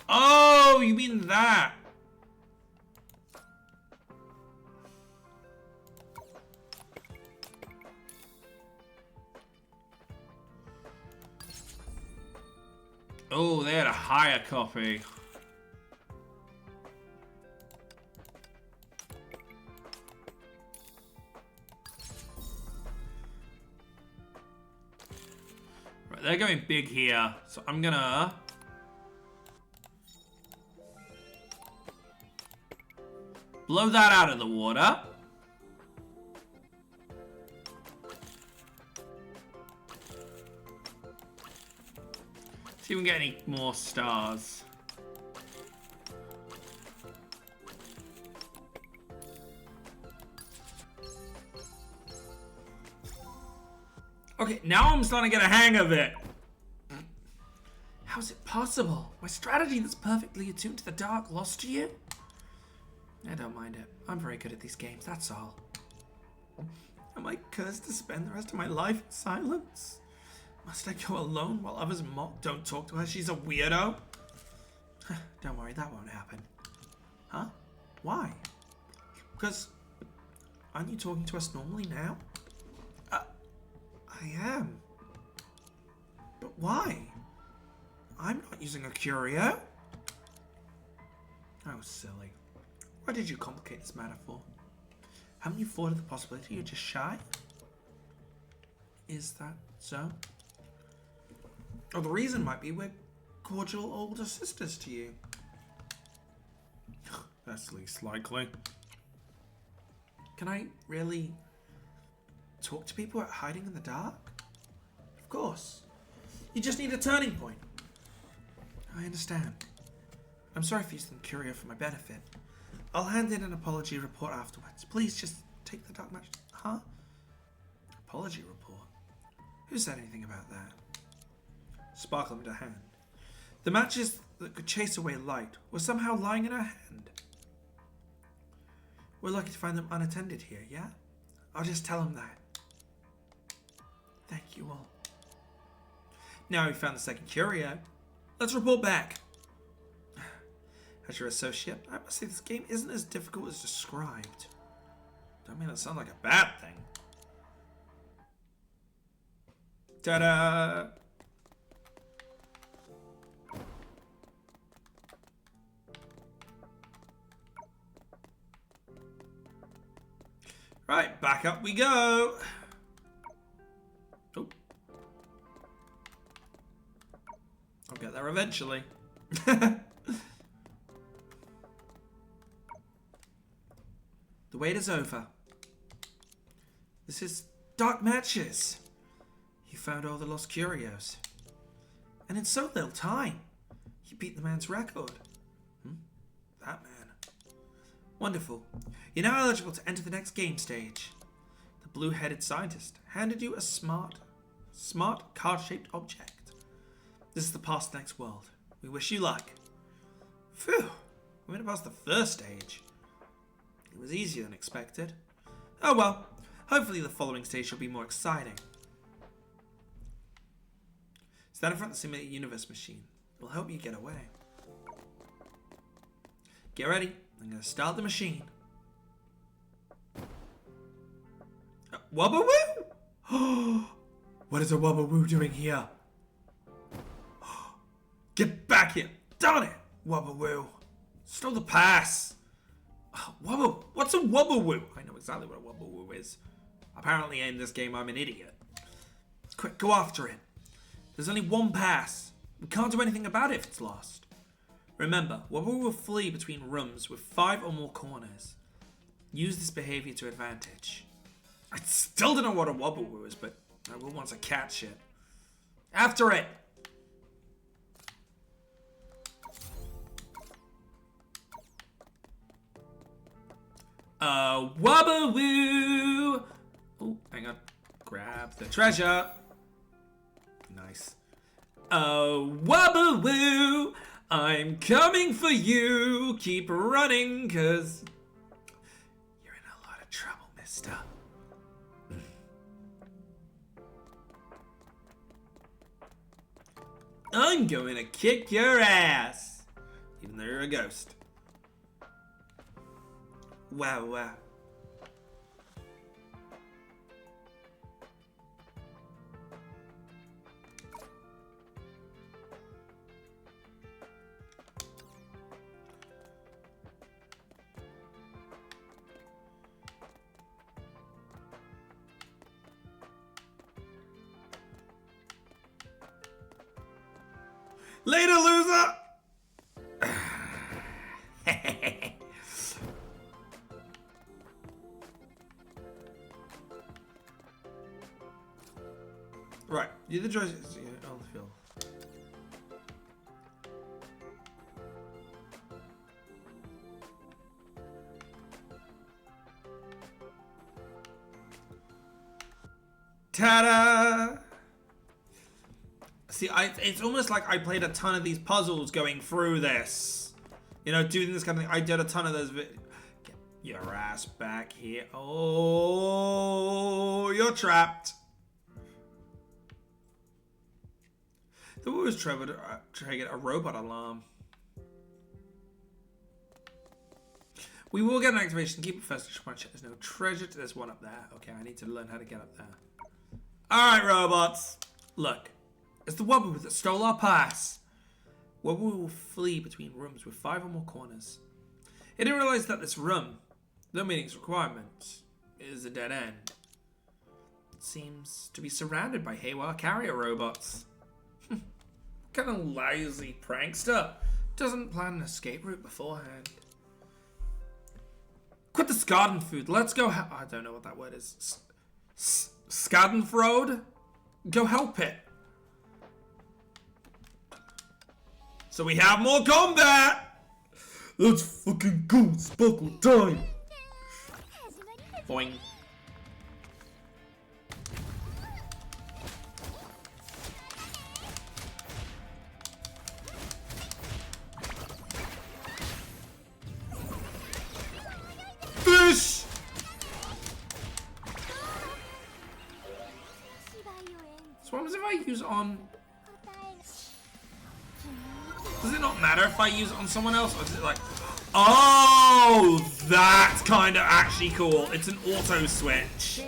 Oh, you mean that? Oh, they had a higher copy. Right, they're going big here, so I'm gonna... blow that out of the water. See if we can get any more stars. Okay, now I'm starting to get a hang of it. How is it possible? My strategy that's perfectly attuned to the dark lost to you? I don't mind it. I'm very good at these games, that's all. Am I cursed to spend the rest of my life in silence? Must I go alone while others mock? Don't talk to her, she's a weirdo. Don't worry, that won't happen. Huh? Why? Because... aren't you talking to us normally now? I am. But why? I'm not using a curio. Oh, silly. Why did you complicate this matter for? Haven't you thought of the possibility you're just shy? Is that so? Or the reason might be we're cordial older sisters to you. That's least likely. Can I really talk to people at hiding in the dark? Of course. You just need a turning point. I understand. I'm sorry for using curio for my benefit. I'll hand in an apology report afterwards. Please just take the dark match. Huh? Apology report? Who said anything about that? Sparkle in her hand. The matches that could chase away light were somehow lying in her hand. We're lucky to find them unattended here, yeah? I'll just tell him that. Thank you all. Now we've found the second curio. Let's report back. As your associate, I must say this game isn't as difficult as described. Don't mean that sound like a bad thing. Ta-da! Right, back up we go. Oh. I'll get there eventually. The wait is over. This is Dark Matches. You found all the lost curios. And in so little time, you beat the man's record. That man. Wonderful. You're now eligible to enter the next game stage. The blue-headed scientist handed you a smart card-shaped object. This is the path to the next world. We wish you luck. Phew. We went past the first stage. It was easier than expected. Oh well. Hopefully the following stage will be more exciting. Stand in front of the simulated universe machine. It will help you get away. Get ready. I'm going to start the machine. Wubba-woo? What is a Wubba-woo doing here? Get back here! Darn it! Wubba-woo. Stole the pass. Wubba, what's a Wubba-woo? I know exactly what a Wubba-woo is. Apparently in this game I'm an idiot. Quick, go after it. There's only one pass. We can't do anything about it if it's lost. Remember, Wubba will flee between rooms with 5 or more corners. Use this behavior to advantage. I still don't know what a Wubba is, but I will want to catch it. After it! Wubba-woo! Oh, hang on. Grab the treasure. Nice. Wubba-woo! I'm coming for you. Keep running, cause you're in a lot of trouble, mister. I'm going to kick your ass. Even though you're a ghost. Wow, wow. Later, loser! Right, you're the judge on the field. Ta-da! See, it's almost like I played a ton of these puzzles going through this. You know, doing this kind of thing. I did a ton of those. Get your ass back here. Oh, you're trapped. The what was Trevor trying to get a robot alarm. We will get an activation. Keep it first. Just want to check there's no treasure. There's one up there. Okay, I need to learn how to get up there. Alright, robots. Look. It's the Wubba that stole our pass. Wubba will flee between rooms with 5 or more corners. He didn't realize that this room, though meeting its requirements, is a dead end. It seems to be surrounded by haywire carrier robots. Kind of lousy prankster. Doesn't plan an escape route beforehand. Quit this garden food. Let's go. I don't know what that word is. Schadenfreude? Go help it. So we have more combat. Let's fucking go. Sparkle time. Boing. Fish! So what happens if I use on... Does it not matter if I use it on someone else? Or is it like... Oh! That's kind of actually cool. It's an auto switch.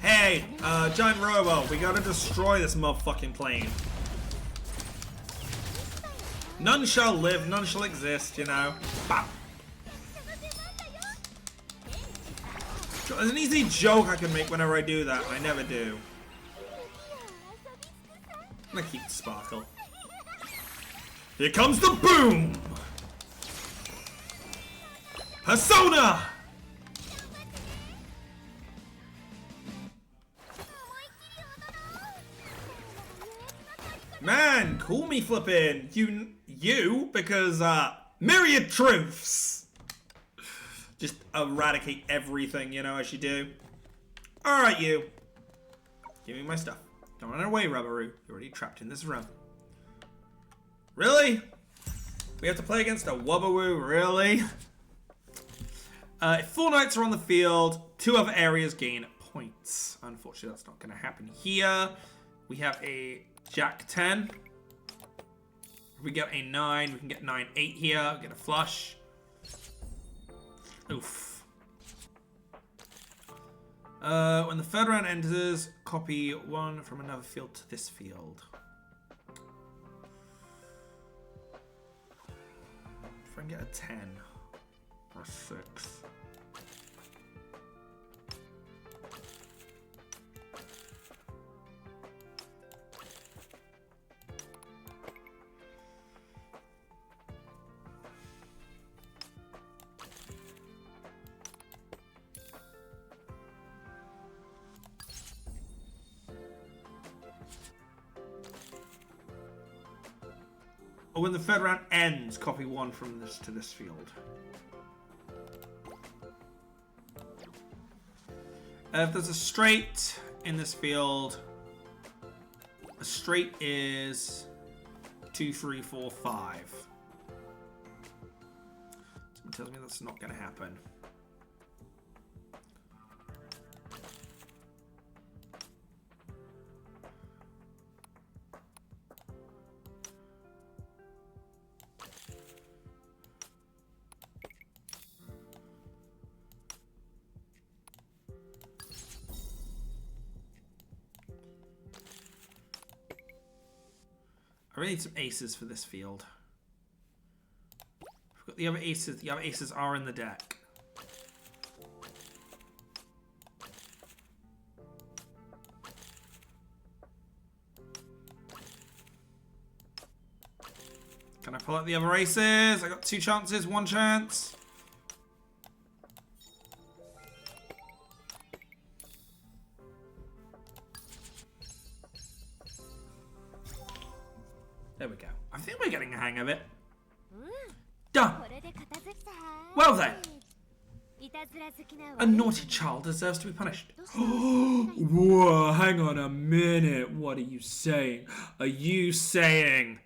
Hey, giant robo, we gotta destroy this motherfucking plane. None shall live, none shall exist, you know. Bop. There's an easy joke I can make whenever I do that, and I never do. I'm gonna keep the sparkle. Here comes the boom! Persona! Man, call me flippin' you, because, myriad truths! Just eradicate everything, you know, as you do. Alright, you. Give me my stuff. Don't run away, Rubberoo. You're already trapped in this room. Really? We have to play against a Wubberoo, really? If 4 knights are on the field, 2 other areas gain points. Unfortunately, that's not going to happen here. We have a Jack 10. If we get a 9, we can get 9-8 here. Get a flush. Oof. When the third round enters, copy 1 from another field to this field. If I can get a 10 or a 6. Or when the third round ends, copy 1 from this to this field. If there's a straight in this field, a straight is 2, 3, 4, 5. Someone tells me that's not going to happen. I really need some aces for this field. I've got the other aces. The other aces are in the deck. Can I pull out the other aces? I got 2 chances, 1 chance. There we go. I think we're getting the hang of it. Done. Well then. A naughty child deserves to be punished. Whoa, hang on a minute. What are you saying? Are you saying?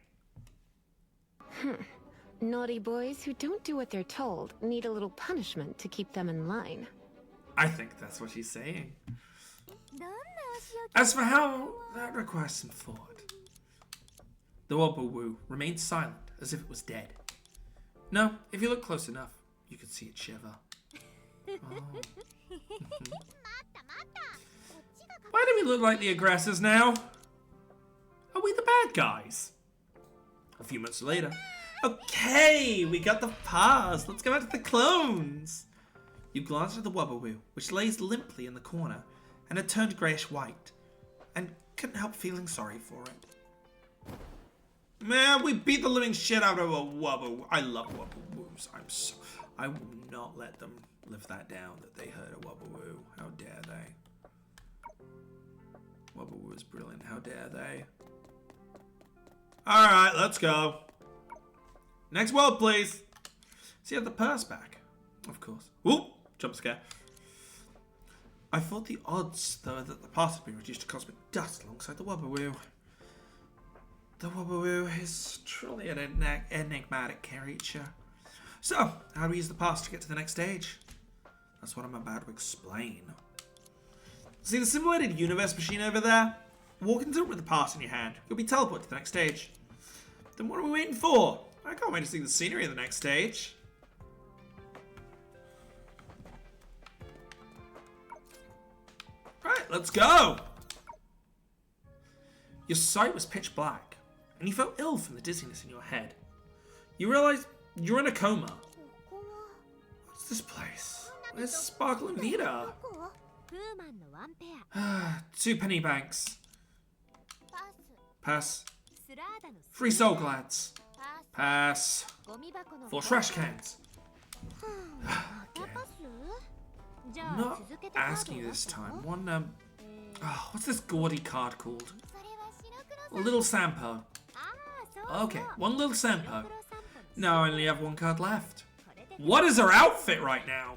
Naughty boys who don't do what they're told need a little punishment to keep them in line. I think that's what she's saying. As for how, that requires some thought. The Wobble-Woo remained silent, as if it was dead. No, if you look close enough, you could see it shiver. Oh. Why do we look like the aggressors now? Are we the bad guys? A few months later. Okay, we got the pass. Let's go out to the clones. You glanced at the Wobble-Woo, which lays limply in the corner, and had turned greyish-white, and couldn't help feeling sorry for it. Man, we beat the living shit out of a Wobble-Woo. I love Wobble-Woos. I will not let them live that down that they hurt a Wobble-Woo. How dare they? Wobble-Woo is brilliant. How dare they? Alright, let's go. Next world, please. So you have the purse back. Of course. Whoop! Jump scare. I thought the odds, though, that the pass had been reduced to cosmic dust alongside the Wobble-Woo. The Wobble-Woo is truly an enigmatic creature. So, how do we use the pass to get to the next stage? That's what I'm about to explain. See the simulated universe machine over there? Walk into it with the pass in your hand. You'll be teleported to the next stage. Then what are we waiting for? I can't wait to see the scenery of the next stage. Right, let's go! Your sight was pitch black, and you felt ill from the dizziness in your head. You realized you're in a coma. What's this place? Where's Sparkle and Vita? 2 penny banks. Pass. 3 soul glads. Pass. 4 trash cans. I'm not asking you this time. One, what's this gaudy card called? A little Sampo. Okay, 1 little Sampo. Now I only have 1 card left. What is her outfit right now?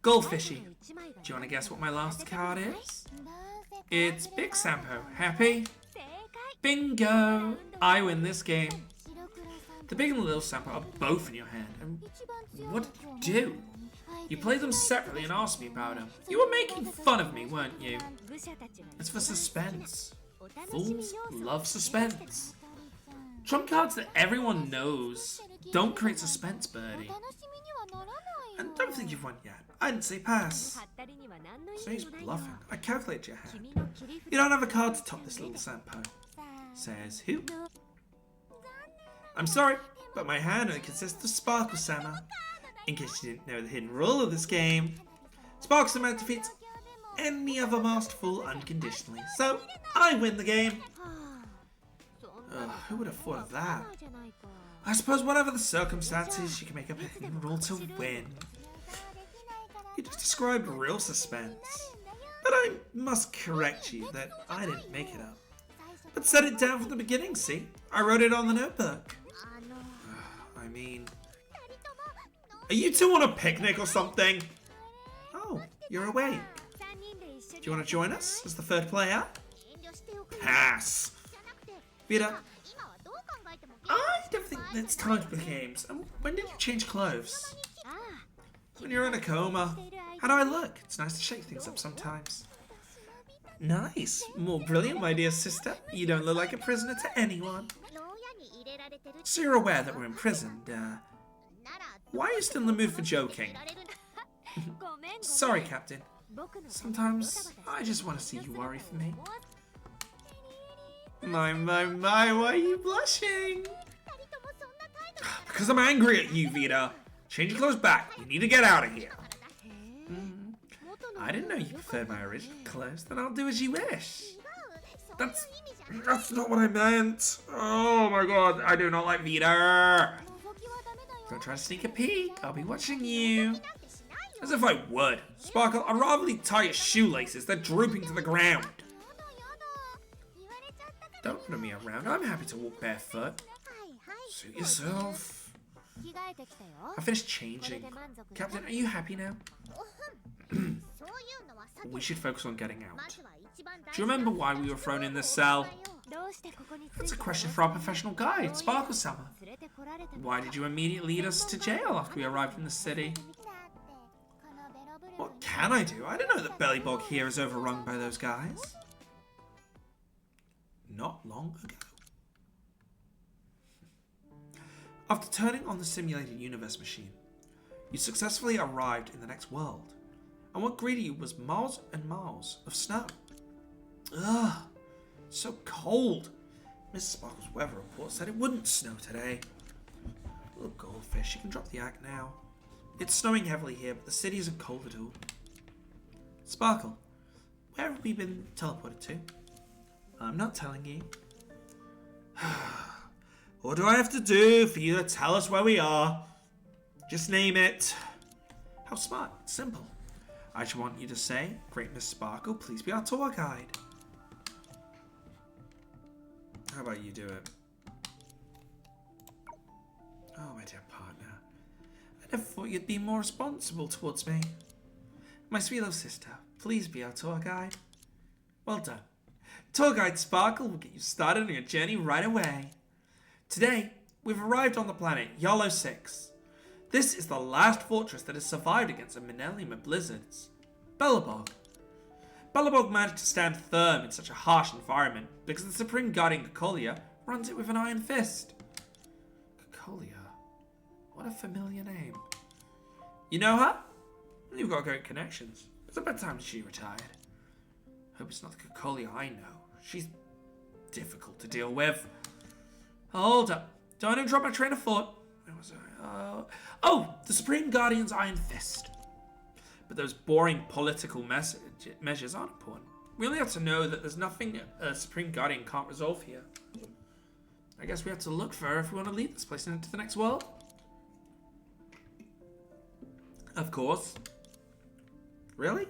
Goldfishy. Do you want to guess what my last card is? It's Big Sampo. Happy? Bingo! I win this game. The big and the little Sampo are both in your hand. And what did you do? You played them separately and asked me about them. You were making fun of me, weren't you? It's for suspense. Fools love suspense. Trump cards that everyone knows don't create suspense, Birdie. And don't think you've won yet. I didn't say pass. So he's bluffing. I calculate your hand. You don't have a card to top this little Sampo. Says who? I'm sorry, but my hand only consists of Sparkle Sama. In case you didn't know the hidden rule of this game, Sparkle Sama defeats any other masterful unconditionally. So, I win the game. Who would have thought of that? I suppose whatever the circumstances, you can make up a hidden rule to win. You just described real suspense. But I must correct you that I didn't make it up. But set it down from the beginning, see? I wrote it on the notebook. I mean... Are you two on a picnic or something? Oh, you're awake. Do you want to join us as the 3rd player? Pass. Vita, I don't think it's time to play games. When did you change clothes? When you're in a coma. How do I look? It's nice to shake things up sometimes. Nice. More brilliant, my dear sister. You don't look like a prisoner to anyone. So you're aware that we're imprisoned. Why are you still in the mood for joking? Sorry, Captain. Sometimes I just want to see you worry for me. My, why are you blushing? Because I'm angry at you, Vita. Change your clothes back. You need to get out of here. I didn't know you preferred my original clothes. Then I'll do as you wish. That's not what I meant. Oh my god, I do not like Vita. Don't try to sneak a peek. I'll be watching you. As if I would. Sparkle, I'd rather tie your shoelaces. They're drooping to the ground. Don't order me around. I'm happy to walk barefoot. Suit yourself. I finished changing. Captain, are you happy now? We should focus on getting out. Do you remember why we were thrown in this cell? That's a question for our professional guide, Sparkle-sama. Why did you immediately lead us to jail after we arrived in the city? What can I do? I don't know that Bellybog here is overrun by those guys. Not long ago. After turning on the simulated universe machine, you successfully arrived in the next world. And what greeted you was miles and miles of snow. Ugh, so cold. Mrs. Sparkle's weather report said it wouldn't snow today. Little goldfish, you can drop the act now. It's snowing heavily here, but the city isn't cold at all. Sparkle, where have we been teleported to? I'm not telling you. What do I have to do for you to tell us where we are? Just name it. How smart. Simple. I just want you to say, Great Miss Sparkle, please be our tour guide. How about you do it? Oh, my dear partner. I never thought you'd be more responsible towards me. My sweet little sister, please be our tour guide. Well done. Tour Guide Sparkle will get you started on your journey right away. Today, we've arrived on the planet Yolo 6. This is the last fortress that has survived against a millennium of blizzards. Bellybog. Bellybog managed to stand firm in such a harsh environment because the Supreme Guardian Cocolia runs it with an iron fist. Cocolia? What a familiar name. You know her? You've got great connections. It's about time she retired. Hope it's not the Cocolia I know. She's difficult to deal with. Hold up. Don't interrupt my train of thought. Where was I? Oh, the Supreme Guardian's Iron Fist. But those boring political measures aren't important. We only have to know that there's nothing a Supreme Guardian can't resolve here. I guess we have to look for her if we want to lead this place into the next world. Of course. Really?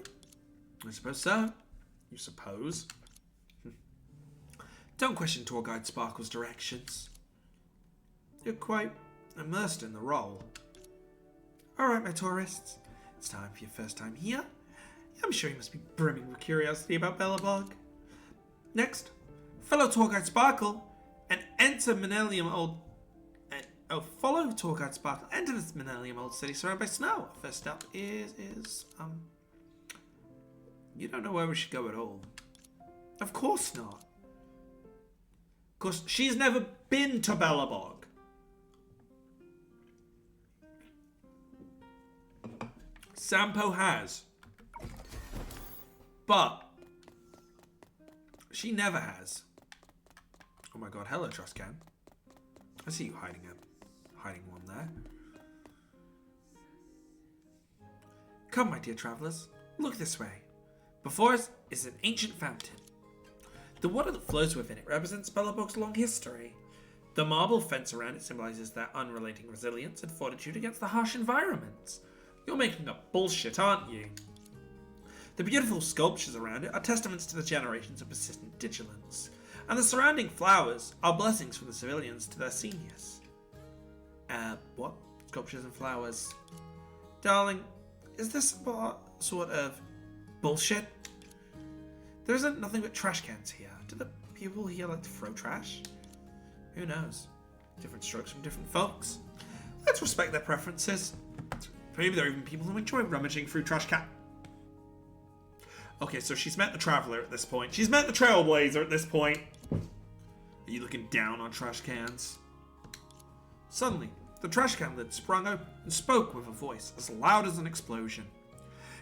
I suppose so. You suppose? Don't question Tour Guide Sparkle's directions. You're quite immersed in the role. Alright, my tourists. It's time for your first time here. I'm sure you must be brimming with curiosity about Bellybog. Next, follow Tour Guide Sparkle and enter follow Tour Guide Sparkle. Enter this millennium old city surrounded by snow. First up is you don't know where we should go at all. Of course not. Of course, she's never been to Bellybog. Sampo has. But she never has. Oh my god, hello Trustcan. I see you hiding one there. Come, my dear travelers, look this way. Before us is an ancient fountain. The water that flows within it represents Bellybog's long history. The marble fence around it symbolizes their unrelenting resilience and fortitude against the harsh environments. You're making up bullshit, aren't you? The beautiful sculptures around it are testaments to the generations of persistent vigilance, and the surrounding flowers are blessings from the civilians to their seniors. What? Sculptures and flowers? Darling, is this sort of bullshit? There isn't nothing but trash cans here. Do the people here like to throw trash? Who knows? Different strokes from different folks. Let's respect their preferences. Maybe there are even people who enjoy rummaging through trash can. Okay, so she's met the Traveler at this point. She's met the Trailblazer at this point. Are you looking down on trash cans? Suddenly, the trash can lid sprung open and spoke with a voice as loud as an explosion.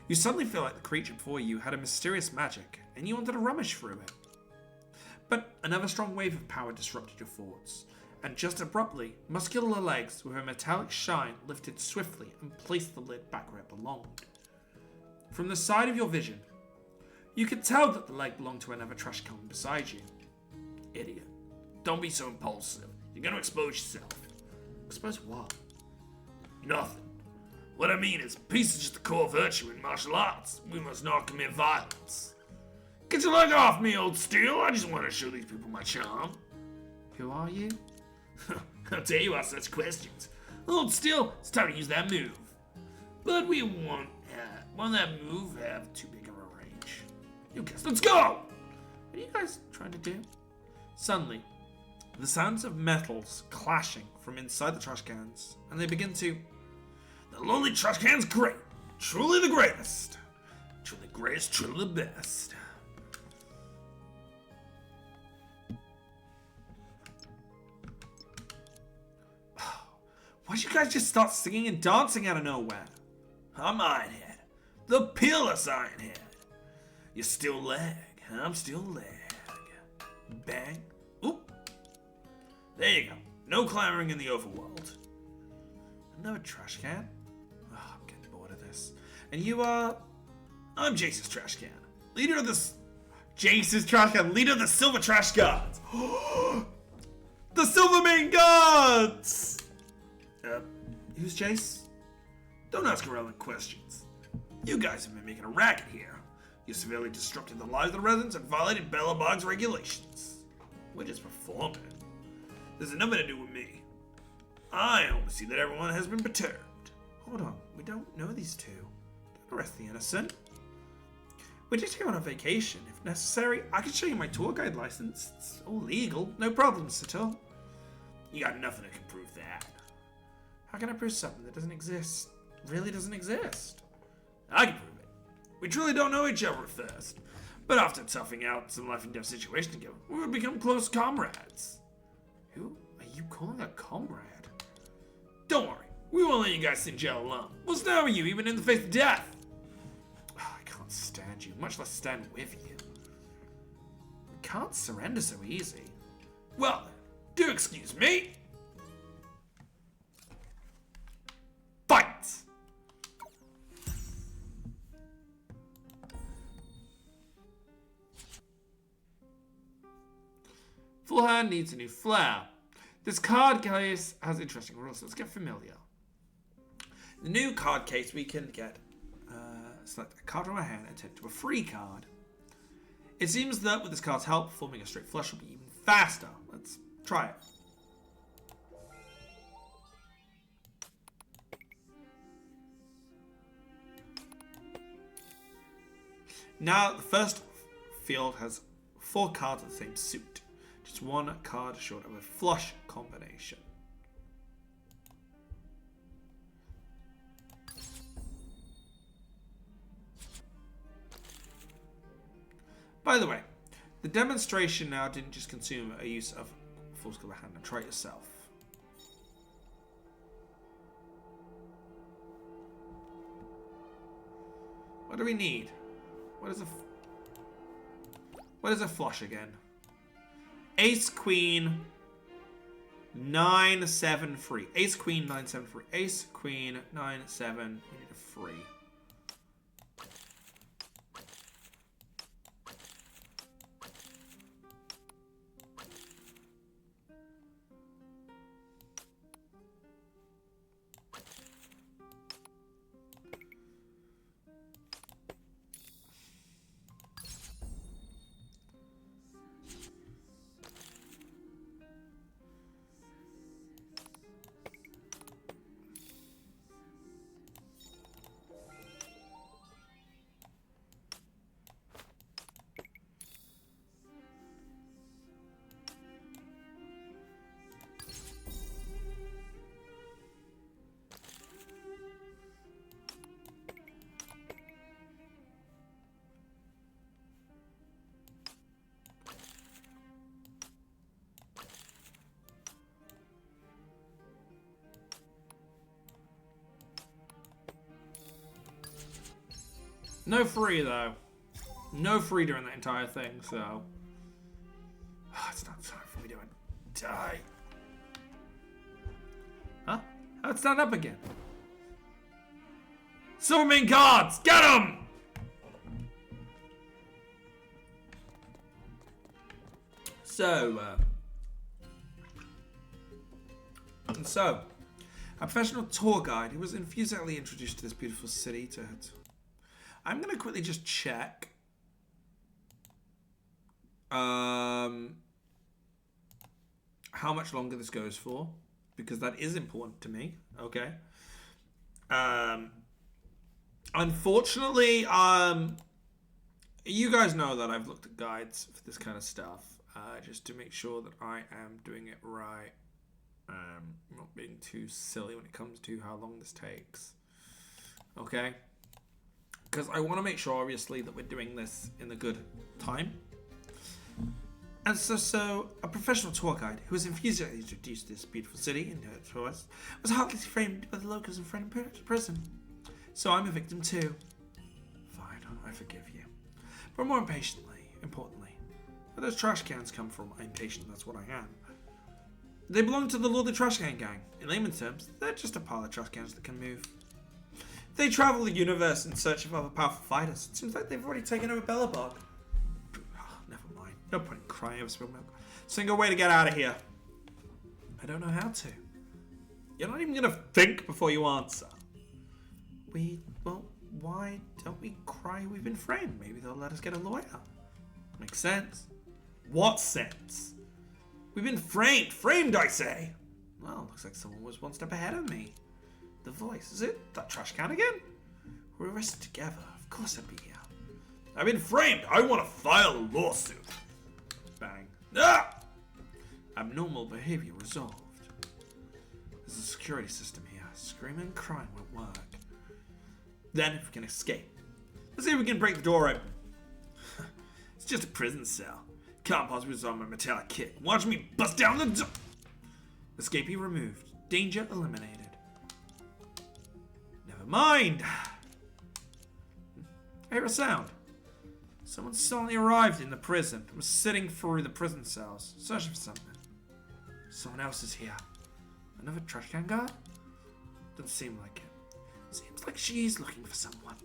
You suddenly feel like the creature before you had a mysterious magic, and you wanted to rummage through it. But another strong wave of power disrupted your thoughts, and just abruptly, muscular legs with a metallic shine lifted swiftly and placed the lid back where it belonged. From the side of your vision, you could tell that the leg belonged to another trash can beside you. Idiot. Don't be so impulsive. You're gonna expose yourself. Expose what? Nothing. What I mean is, peace is just the core virtue in martial arts. We must not commit violence. Get your leg off me, old steel. I just want to show these people my charm. Who are you? I'll tell you ask such questions. Old steel, it's time to use that move. But we won't that move have too big of a range. You guess. Let's go! What are you guys trying to do? Suddenly, the sounds of metals clashing from inside the trash cans, and they begin to... The lonely trash can's great. Truly the greatest. Truly the greatest, truly the best. Why'd you guys just start singing and dancing out of nowhere? I'm Ironhead. The peerless Ironhead. You're still leg. I'm still leg. Bang. Oop. There you go. No clamoring in the overworld. Another trash can? Oh, I'm getting bored of this. And you are... I'm Jace's trash can. Leader of the... Jace's trash can. Leader of the Silver Trash Guards. The Silvermane Guards! Who's Jace? Don't ask irrelevant questions. You guys have been making a racket here. You severely disrupted the lives of the residents and violated Bellabog's regulations. We're just performing. There's nothing to do with me. I only see that everyone has been perturbed. Hold on, we don't know these two. Don't arrest the innocent. We're just here on a vacation. If necessary, I can show you my tour guide license. It's all legal, no problems at all. You got nothing that can prove that. How can I prove something that doesn't exist? Really doesn't exist? I can prove it. We truly don't know each other at first, but after toughing out some life and death situation together, we would become close comrades. Who are you calling a comrade? Don't worry, we won't let you guys sit in jail alone. We'll stand with you even in the face of death. Oh, I can't stand you, much less stand with you. We can't surrender so easy. Well, do excuse me. Fight! Full hand needs a new flair. This card case has interesting rules, so let's get familiar. The new card case we can get, select a card from our hand and turn it to a free card. It seems that with this card's help, forming a straight flush will be even faster. Let's try it. Now, the first field has 4 cards of the same suit. Just 1 card short of a flush combination. By the way, the demonstration now didn't just consume a use of full skill of hand. Now try it yourself. What do we need? What is a flush again? Ace, Queen, 9, 7, free. Ace, Queen, 9, 7, free. Ace, Queen, 9, 7. We need a free. No free, though. No free during that entire thing, so... Oh, it's not time for me to die. Huh? How'd stand up again? Silvermane guards! Get him! So, a professional tour guide who was enthusiastically introduced to this beautiful city to it. I'm going to quickly just check. How much longer this goes for, because that is important to me. Okay. Unfortunately, you guys know that I've looked at guides for this kind of stuff, just to make sure that I am doing it right. Not being too silly when it comes to how long this takes. Okay? Because I want to make sure, obviously, that we're doing this in a good time. And so a professional tour guide who was enthusiastically introduced to this beautiful city and to us was heartlessly framed by the locals and thrown in prison. So I'm a victim too. Fine, I forgive you. But more importantly, where those trash cans come from, I'm impatient, that's what I am. They belong to the Lordly Trash Can Gang. In layman's terms, they're just a pile of trash cans that can move. They travel the universe in search of other powerful fighters. It seems like they've already taken over Bellabog. Oh, never mind. No point in crying over spilled milk. Single way to get out of here. I don't know how to. You're not even going to think before you answer. Well, why don't we cry we've been framed? Maybe they'll let us get a lawyer. Makes sense. What sense? We've been framed. Framed, I say. Well, looks like someone was one step ahead of me. The voice. Is it that trash can again? We're arrested together. Of course I'd be here. I've been framed. I want to file a lawsuit. Bang. Ah! Abnormal behavior resolved. There's a security system here. Screaming and crying won't work. Then, if we can escape, let's see if we can break the door open. It's just a prison cell. Can't possibly resolve my metallic kick. Watch me bust down the door. Escapee removed. Danger eliminated. Never mind. I hear a sound. Someone suddenly arrived in the prison and was sitting through the prison cells, searching for something. Someone else is here. Another trash can guard? Doesn't seem like it. Seems like she's looking for someone.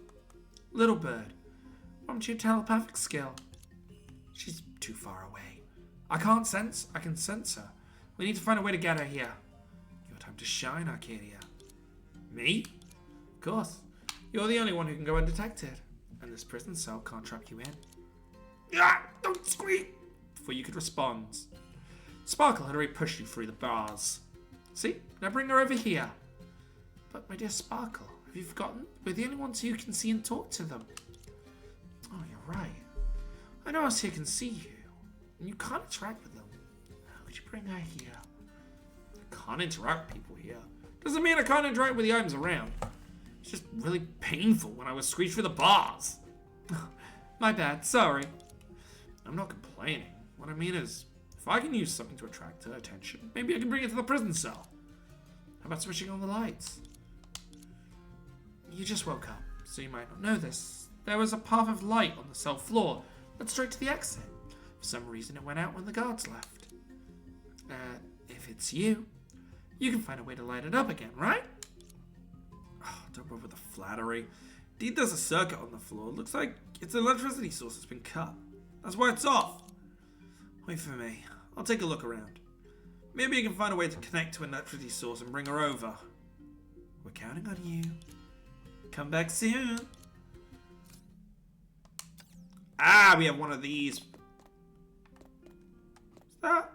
Little bird, what's your telepathic skill? She's too far away. I can sense her. We need to find a way to get her here. Your time to shine, Arcadia. Me? Of course. You're the only one who can go undetected. And this prison cell can't trap you in. Ah! Don't squeak! Before you could respond. Sparkle had already pushed you through the bars. See? Now bring her over here. But my dear Sparkle, have you forgotten? We're the only ones who can see and talk to them. Oh, you're right. I know us here can see you. And you can't interact with them. How could you bring her here? I can't interact with people here. Doesn't mean I can't interact with the items around. It's just really painful when I was squeezed through the bars. My bad, sorry. I'm not complaining. What I mean is, if I can use something to attract her attention, maybe I can bring it to the prison cell. How about switching on the lights? You just woke up, so you might not know this. There was a path of light on the cell floor led straight to the exit. For some reason it went out when the guards left. If it's you, you can find a way to light it up again, right? Oh, don't bother with the flattery. Indeed, there's a circuit on the floor. Looks like its electricity source has been cut. That's why it's off. Wait for me. I'll take a look around. Maybe I can find a way to connect to an electricity source and bring her over. We're counting on you. Come back soon. Ah, we have one of these. What's that?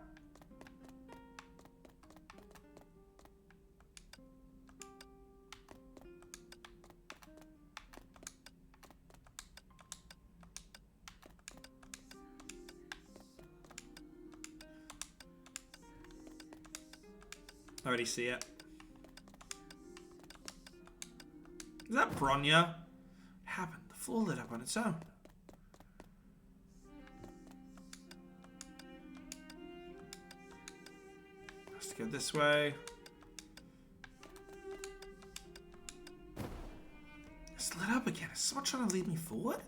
I already see it. Is that Bronya? What happened? The floor lit up on its own. Let's go this way. It's lit up again. Is someone trying to lead me forward?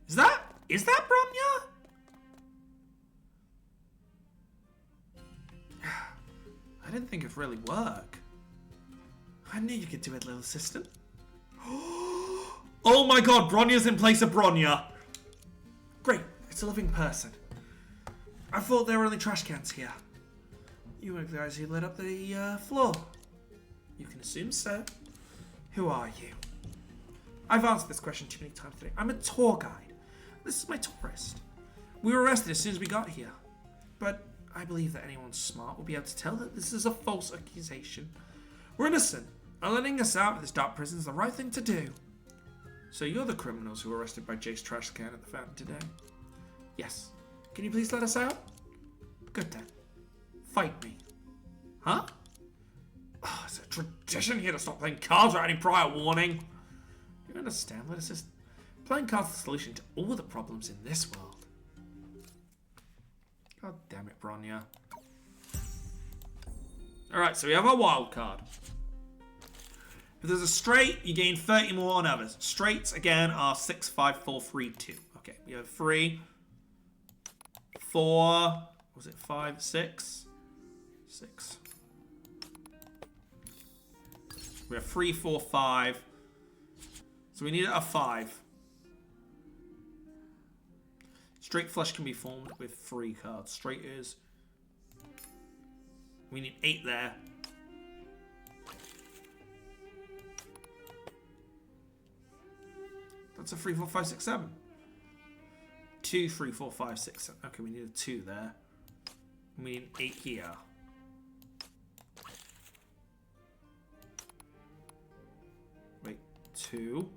Is that Bronya? could really work. I knew you could do it, little assistant. Oh my god, Bronya's in place of Bronya. Great, it's a living person. I thought there were only trash cans here. You were the guys who lit up the floor. You can assume so. Who are you? I've answered this question too many times today. I'm a tour guide. This is my tourist. We were arrested as soon as we got here. But I believe that anyone smart will be able to tell that this is a false accusation. We're innocent, and letting us out of this dark prison is the right thing to do. So you're the criminals who were arrested by Jake's trash can at the fountain today? Yes. Can you please let us out? Good then. Fight me. Huh? Oh, it's a tradition here to stop playing cards without any prior warning. You understand? Let us just... Playing cards is the solution to all the problems in this world. God damn it, Bronya. Alright, so we have our wild card. If there's a straight, you gain 30 more on others. Straights, again, are 6, 5, 4, 3, 2. Okay, we have 3, 4, was it 5, 6? 6. We have 3, 4, 5. So we need a 5. Straight flush can be formed with 3 cards. Straight is... We need 8 there. That's a 3, 4, 5, 6, 7. 2, 3, 4, 5, 6, 7. Okay, we need a 2 there. We need 8 here. Wait, 2.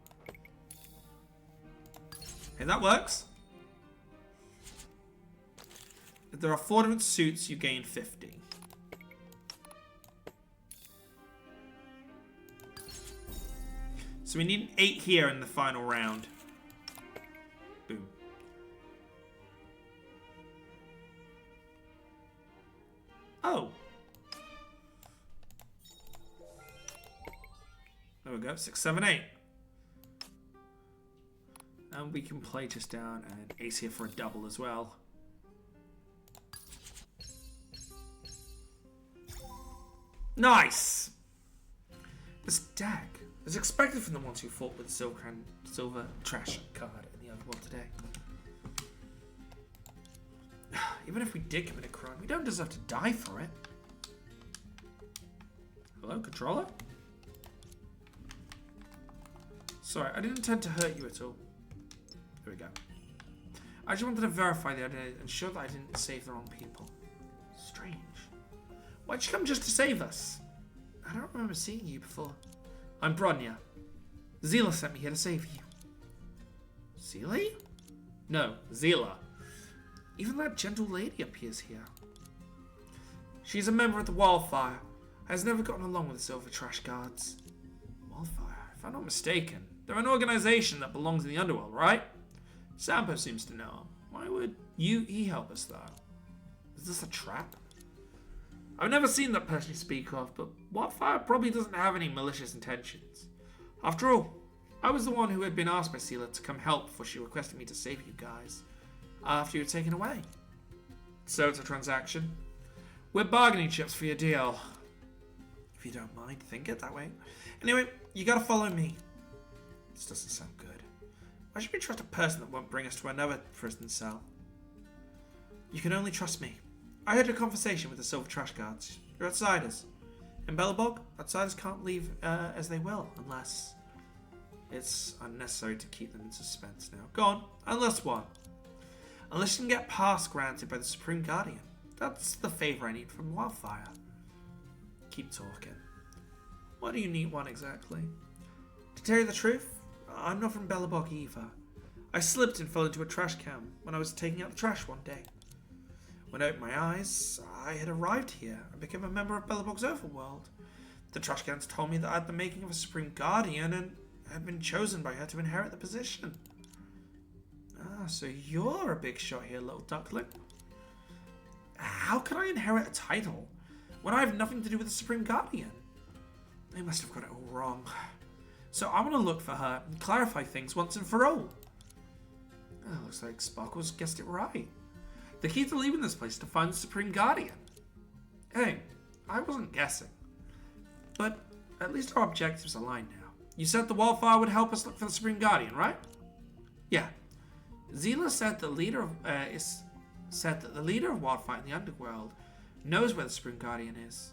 Okay, that works. If there are 4 different suits, you gain 50. So we need an 8 here in the final round. Boom. Oh. There we go. 6, 7, 8. And we can play just down and ace here for a double as well. Nice! This deck is expected from the ones who fought with the silver trash card in the other world today. Even if we did commit a crime, we don't deserve to die for it. Hello, controller? Sorry, I didn't intend to hurt you at all. There we go. I just wanted to verify the identity and ensure that I didn't save the wrong people. Strange. Why'd you come just to save us? I don't remember seeing you before. I'm Bronya. Zila sent me here to save you. Zila? No, Zila. Even that gentle lady appears here. She's a member of the Wildfire. Has never gotten along with the Silver Trash Guards. Wildfire? If I'm not mistaken, they're an organization that belongs in the underworld, right? Sampo seems to know. Why would he help us, though? Is this a trap? I've never seen that person you speak of, but Wildfire probably doesn't have any malicious intentions. After all, I was the one who had been asked by Zila to come help before she requested me to save you guys after you were taken away. So it's a transaction. We're bargaining chips for your deal. If you don't mind, think it that way. Anyway, you gotta follow me. This doesn't sound good. Why should we trust a person that won't bring us to another prison cell? You can only trust me. I had a conversation with the Silver Trash Guards. You're outsiders. In Belobog, outsiders can't leave as they will, unless it's unnecessary to keep them in suspense now. Go on, unless what? Unless you can get pass granted by the Supreme Guardian. That's the favor I need from Wildfire. Keep talking. What do you need one exactly? To tell you the truth, I'm not from Belobog either. I slipped and fell into a trash can when I was taking out the trash one day. When I opened my eyes, I had arrived here and became a member of Belobog's overworld. The trash cans told me that I had the making of a Supreme Guardian and had been chosen by her to inherit the position. Ah, so you're a big shot here, little duckling. How could I inherit a title when I have nothing to do with the Supreme Guardian? They must have got it all wrong. So I want to look for her and clarify things once and for all. Oh, looks like Sparkles guessed it right. The key to leaving this place is to find the Supreme Guardian. Hey, I wasn't guessing. But at least our objectives align now. You said the wildfire would help us look for the Supreme Guardian, right? Yeah. Zila said that the leader of Wildfire in the underworld knows where the Supreme Guardian is.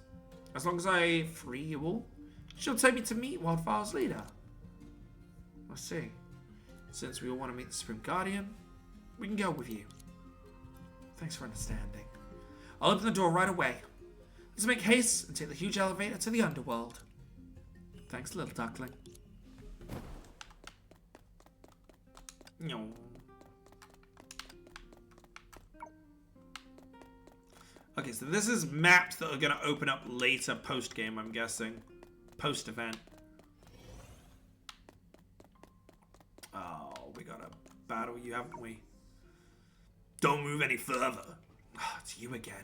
As long as I free you all, she'll take me to meet Wildfire's leader. I see. Since we all want to meet the Supreme Guardian, we can go with you. Thanks for understanding. I'll open the door right away. Let's make haste and take the huge elevator to the underworld. Thanks, little duckling. No. Okay, so this is maps that are going to open up later post-game, I'm guessing. Post-event. Oh, we got a battle you, haven't we? Don't move any further. Oh, it's you again.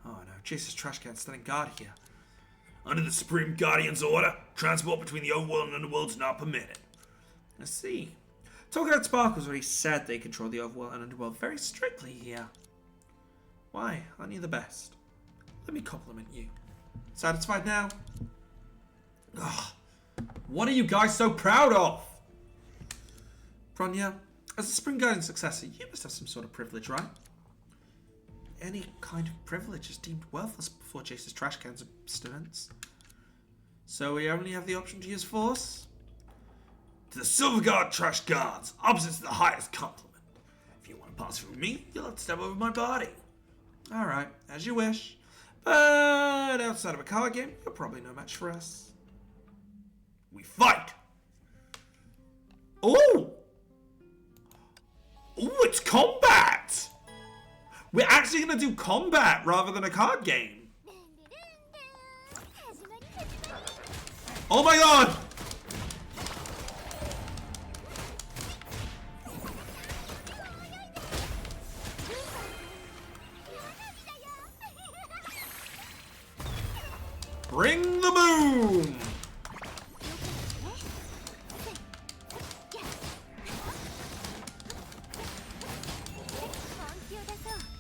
Oh no, Jace's trash can's standing guard here. Under the Supreme Guardian's order, transport between the overworld and underworld is not permitted. I see. Talking Sparkle's already said they control the overworld and underworld very strictly here. Why? Aren't you the best? Let me compliment you. Satisfied now? Ugh. What are you guys so proud of? Bronya, as a Supreme Guardian successor, you must have some sort of privilege, right? Any kind of privilege is deemed worthless before Jace's trash can's abstinence. So we only have the option to use force? To the Silver Guard trash guards, opposite to the highest compliment. If you want to pass through me, you'll have to step over my body. Alright, as you wish. But outside of a card game, you're probably no match for us. We fight! Ooh! Ooh, it's combat! We're actually going to do combat rather than a card game. Oh my god! Bring the boom!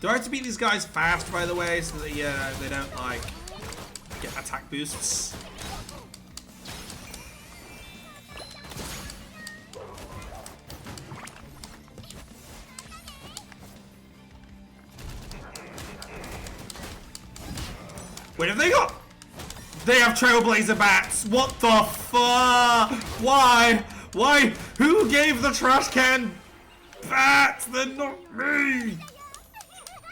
Do I have to beat these guys fast, by the way, so that they don't, like, get attack boosts? Wait, have they got... They have Trailblazer bats! What the fuck? Why? Why? Who gave the trash can bats? They're not me!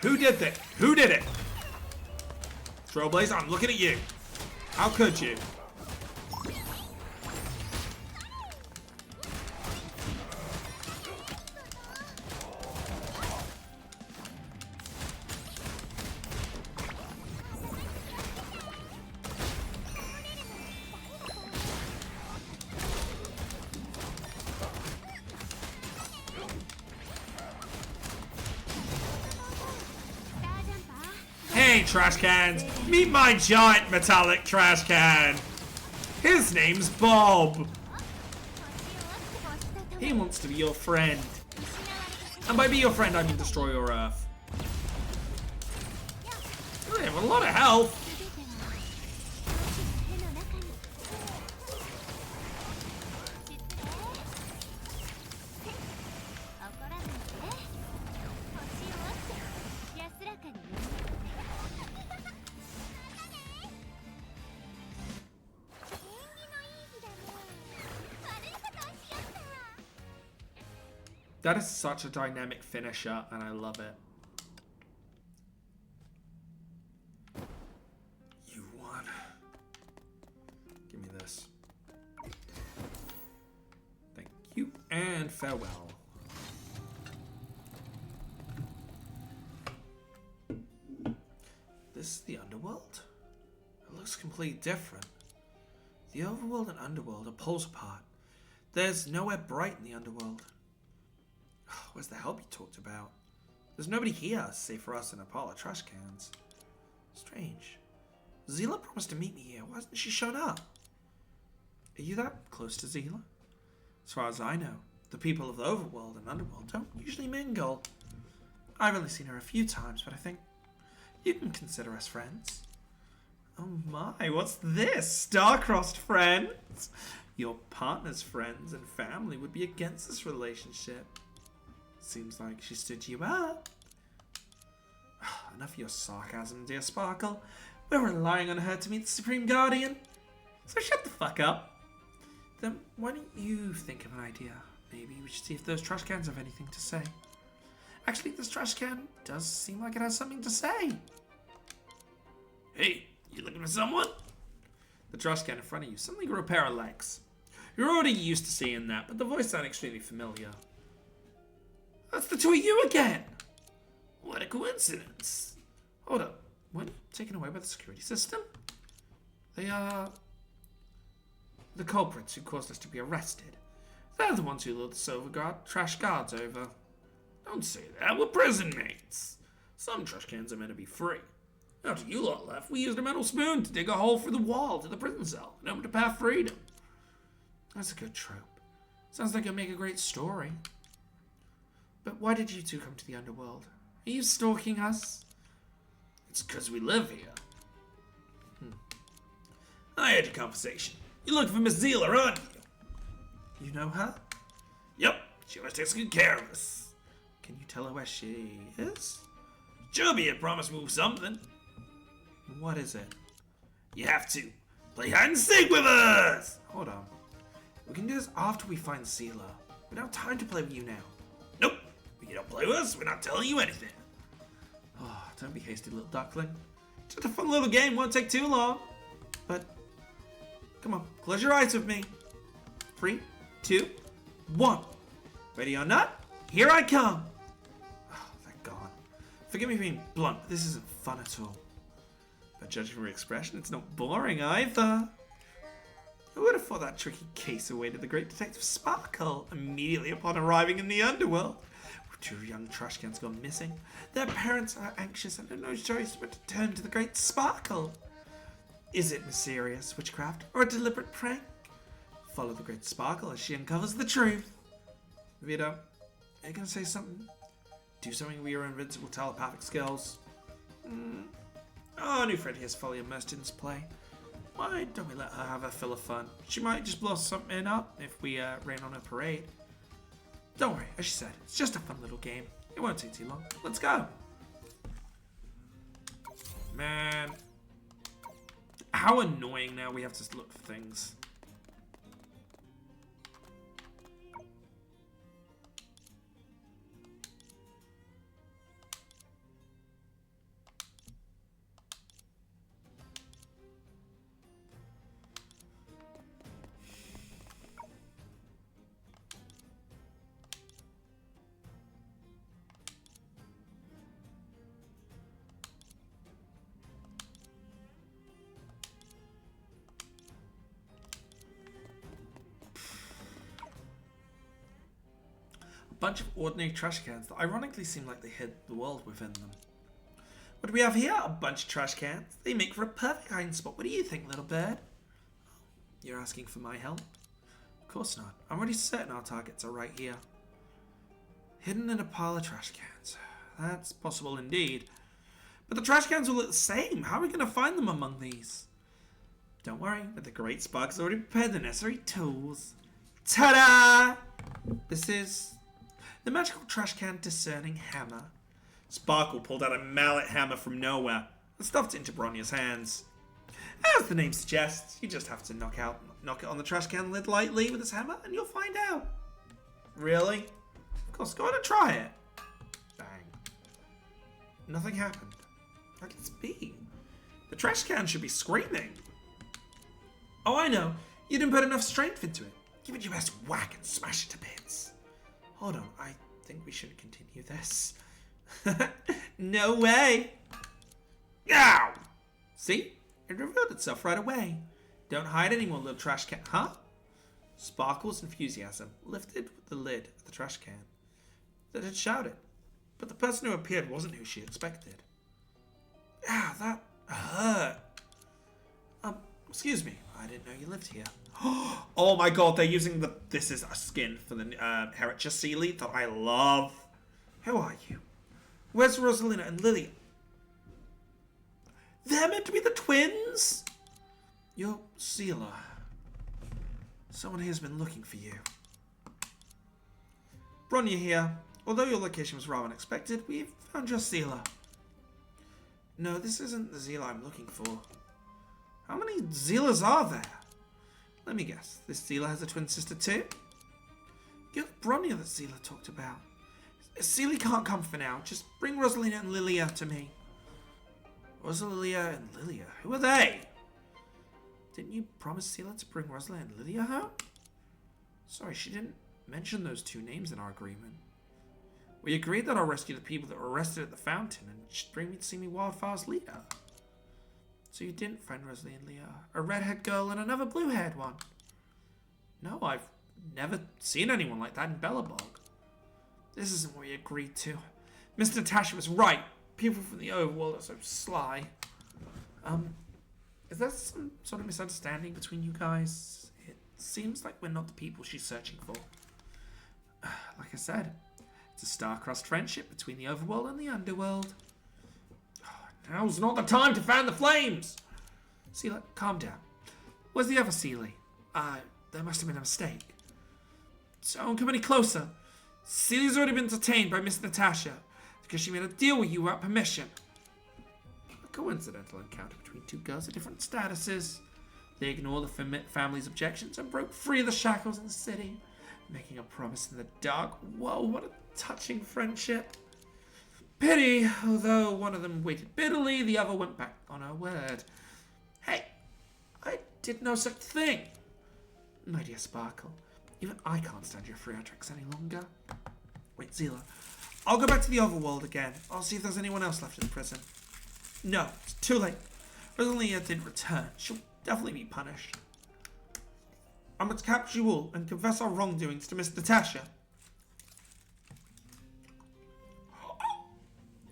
Who did that? Who did it? Trailblazer, I'm looking at you. How could you? Hey, trash cans! Meet my giant metallic trash can! His name's Bob! He wants to be your friend. And by be your friend, I mean destroy your Earth. They have a lot of health. That is such a dynamic finisher, and I love it. You won. Give me this. Thank you, and farewell. This is the underworld? It looks completely different. The overworld and underworld are poles apart. There's nowhere bright in the underworld. Where's the help you talked about? There's nobody here, save for us and a pile of trash cans. Strange. Zila promised to meet me here. Why hasn't she shown up? Are you that close to Zila? As far as I know, the people of the overworld and underworld don't usually mingle. I've only seen her a few times, but I think you can consider us friends. Oh my, what's this? Star-crossed friends? Your partner's friends and family would be against this relationship. Seems like she stood you up. Enough of your sarcasm, dear Sparkle. We're relying on her to meet the Supreme Guardian. So shut the fuck up. Then why don't you think of an idea? Maybe we should see if those trash cans have anything to say. Actually, this trash can does seem like it has something to say. Hey, you looking for someone? The trash can in front of you suddenly grew a pair of legs. You're already used to seeing that, but the voice sounded extremely familiar. That's the two of you again! What a coincidence. Hold up, weren't you taken away by the security system? They are the culprits who caused us to be arrested. They're the ones who lured the silver trash guards over. Don't say that, we're prison mates. Some trash cans are meant to be free. After you lot left, we used a metal spoon to dig a hole through the wall to the prison cell and open a path of freedom. That's a good trope. Sounds like it'd make a great story. But why did you two come to the underworld? Are you stalking us? It's because we live here. I had your conversation. You're looking for Miss Zeeler, aren't you? You know her? Yep, she always takes good care of us. Can you tell her where she is? Chibi had promised me something. What is it? You have to play hide and seek with us! Hold on. We can do this after we find Zeeler. We don't have time to play with you now. Nope. If you don't play with us, we're not telling you anything. Oh, don't be hasty, little duckling. Just a fun little game, won't take too long. But, come on, close your eyes with me. 3, 2, 1. Ready or not? Here I come. Oh, thank God. Forgive me for being blunt, but this isn't fun at all. But judging from your expression, it's not boring either. Who would have thought that tricky case awaited the great detective Sparkle immediately upon arriving in the underworld? With 2 young trash cans gone missing, their parents are anxious and have no choice but to turn to the great Sparkle. Is it mysterious witchcraft or a deliberate prank? Follow the great Sparkle as she uncovers the truth. Vito, are you going to say something? Do something with your invincible telepathic skills. Our new friend here is fully immersed in this play. Why don't we let her have her fill of fun? She might just blow something up if we rain on her parade. Don't worry, as she said, it's just a fun little game. It won't take too long. Let's go. Man. How annoying now we have to look for things. Bunch of ordinary trash cans that ironically seem like they hid the world within them. What do we have here? A bunch of trash cans. They make for a perfect hiding spot. What do you think, little bird? You're asking for my help? Of course not. I'm already certain our targets are right here. Hidden in a pile of trash cans. That's possible indeed. But the trash cans all look the same. How are we going to find them among these? Don't worry, but the great Spark's already prepared the necessary tools. Ta-da! This is the magical trash can discerning hammer. Sparkle pulled out a mallet hammer from nowhere and stuffed it into Bronya's hands. As the name suggests, you just have to knock it on the trash can lid lightly with this hammer and you'll find out. Really? Of course, go on and try it. Bang. Nothing happened. How can this be? The trash can should be screaming. Oh, I know. You didn't put enough strength into it. Give it your best whack and smash it to bits. Hold on, I think we should continue this. No way! Ow! See? It revealed itself right away. Don't hide anymore, little trash can. Huh? Sparkle's enthusiasm lifted the lid of the trash can that had shouted. But the person who appeared wasn't who she expected. Ah, that hurt. Excuse me. I didn't know you lived here. Oh my god, they're using this is a skin for the Hericha Sealy that I love. Who are you? Where's Rosalina and Lily? They're meant to be the twins? You're Sealer. Someone here's been looking for you. Bronya here. Although your location was rather unexpected, we've found your Sealer. No, this isn't the Sealer I'm looking for. How many Sealers are there? Let me guess. This Sealer has a twin sister too? You're the Bronya that Sealer talked about. Sealy can't come for now. Just bring Rosalina and Lilia to me. Rosalia and Lilia? Who are they? Didn't you promise Sealer to bring Rosalia and Lilia home? Sorry, she didn't mention those two names in our agreement. We agreed that I'll rescue the people that were arrested at the fountain and she'd bring me to see me Wildfire's leader. So you didn't find Rosalie and Leah, a redhead girl and another blue-haired one? No, I've never seen anyone like that in Bellabog. This isn't what we agreed to. Miss Natasha was right. People from the overworld are so sly. Is there some sort of misunderstanding between you guys? It seems like we're not the people she's searching for. Like I said, it's a star-crossed friendship between the overworld and the underworld. Now's not the time to fan the flames! Sealy, calm down. Where's the other Sealy? There must have been a mistake. Don't come any closer. Sealy's already been detained by Miss Natasha because she made a deal with you without permission. A coincidental encounter between two girls of different statuses. They ignored the family's objections and broke free of the shackles in the city, making a promise in the dark. Whoa, what a touching friendship. Pity, although one of them waited bitterly, the other went back on her word. Hey, I did no such thing. My dear Sparkle, even I can't stand your theatrics any longer. Wait, Zila, I'll go back to the overworld again. I'll see if there's anyone else left in prison. No, it's too late. Rosalia did return. She'll definitely be punished. I must capture you all and confess our wrongdoings to Miss Natasha.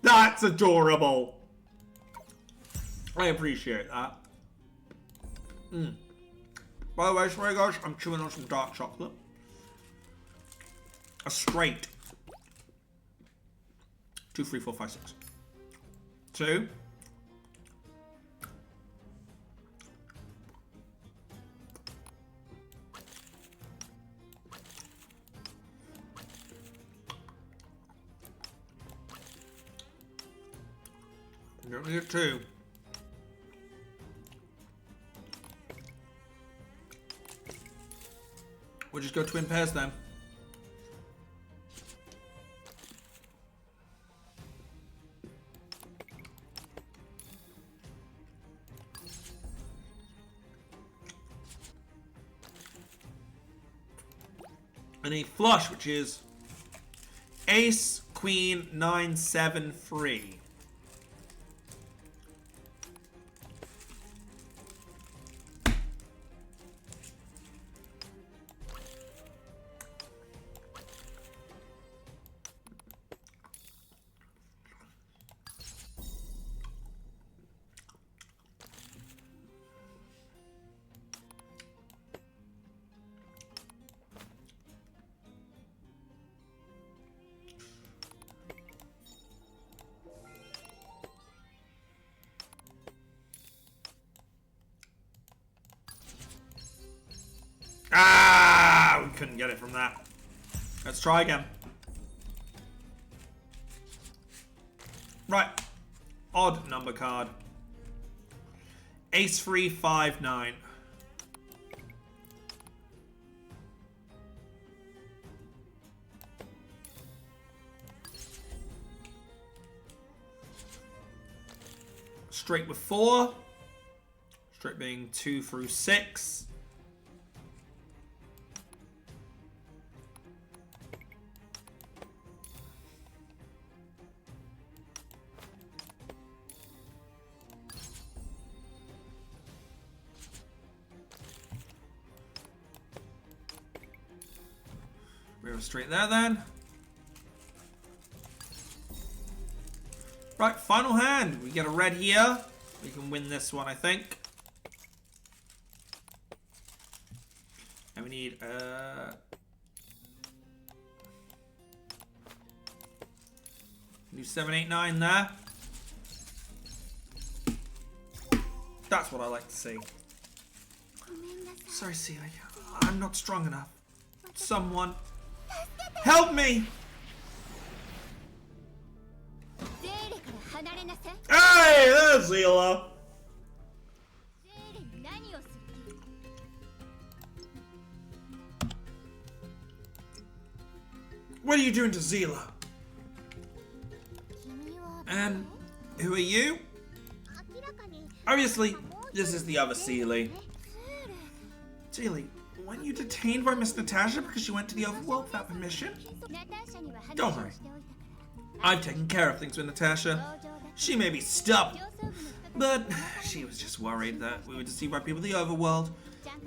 That's adorable. I appreciate that. By the way, sorry guys, I'm chewing on some dark chocolate. A straight 2, 3, 4, 5, 6. 2. You don't need 2. We'll just go twin pairs then. And a flush, which is Ace, Queen, 9, 7, 3. Ah, we couldn't get it from that. Let's try again. Right. Odd number card. Ace 3, 5, 9. Straight with 4. Straight being 2 through 6. We're straight there then. Right, final hand. We get a red here. We can win this one, I think. And we need do 7, 8, 9 there. That's what I like to see. Sorry, Seely. I'm not strong enough. Someone help me! Hey, there's Zila! What are you doing to Zila? And who are you? Obviously, this is the other Seely. Seely, weren't you detained by Miss Natasha because she went to the overworld without permission? Don't worry. I've taken care of things with Natasha. She may be stubborn, but she was just worried that we were deceived by people in the overworld.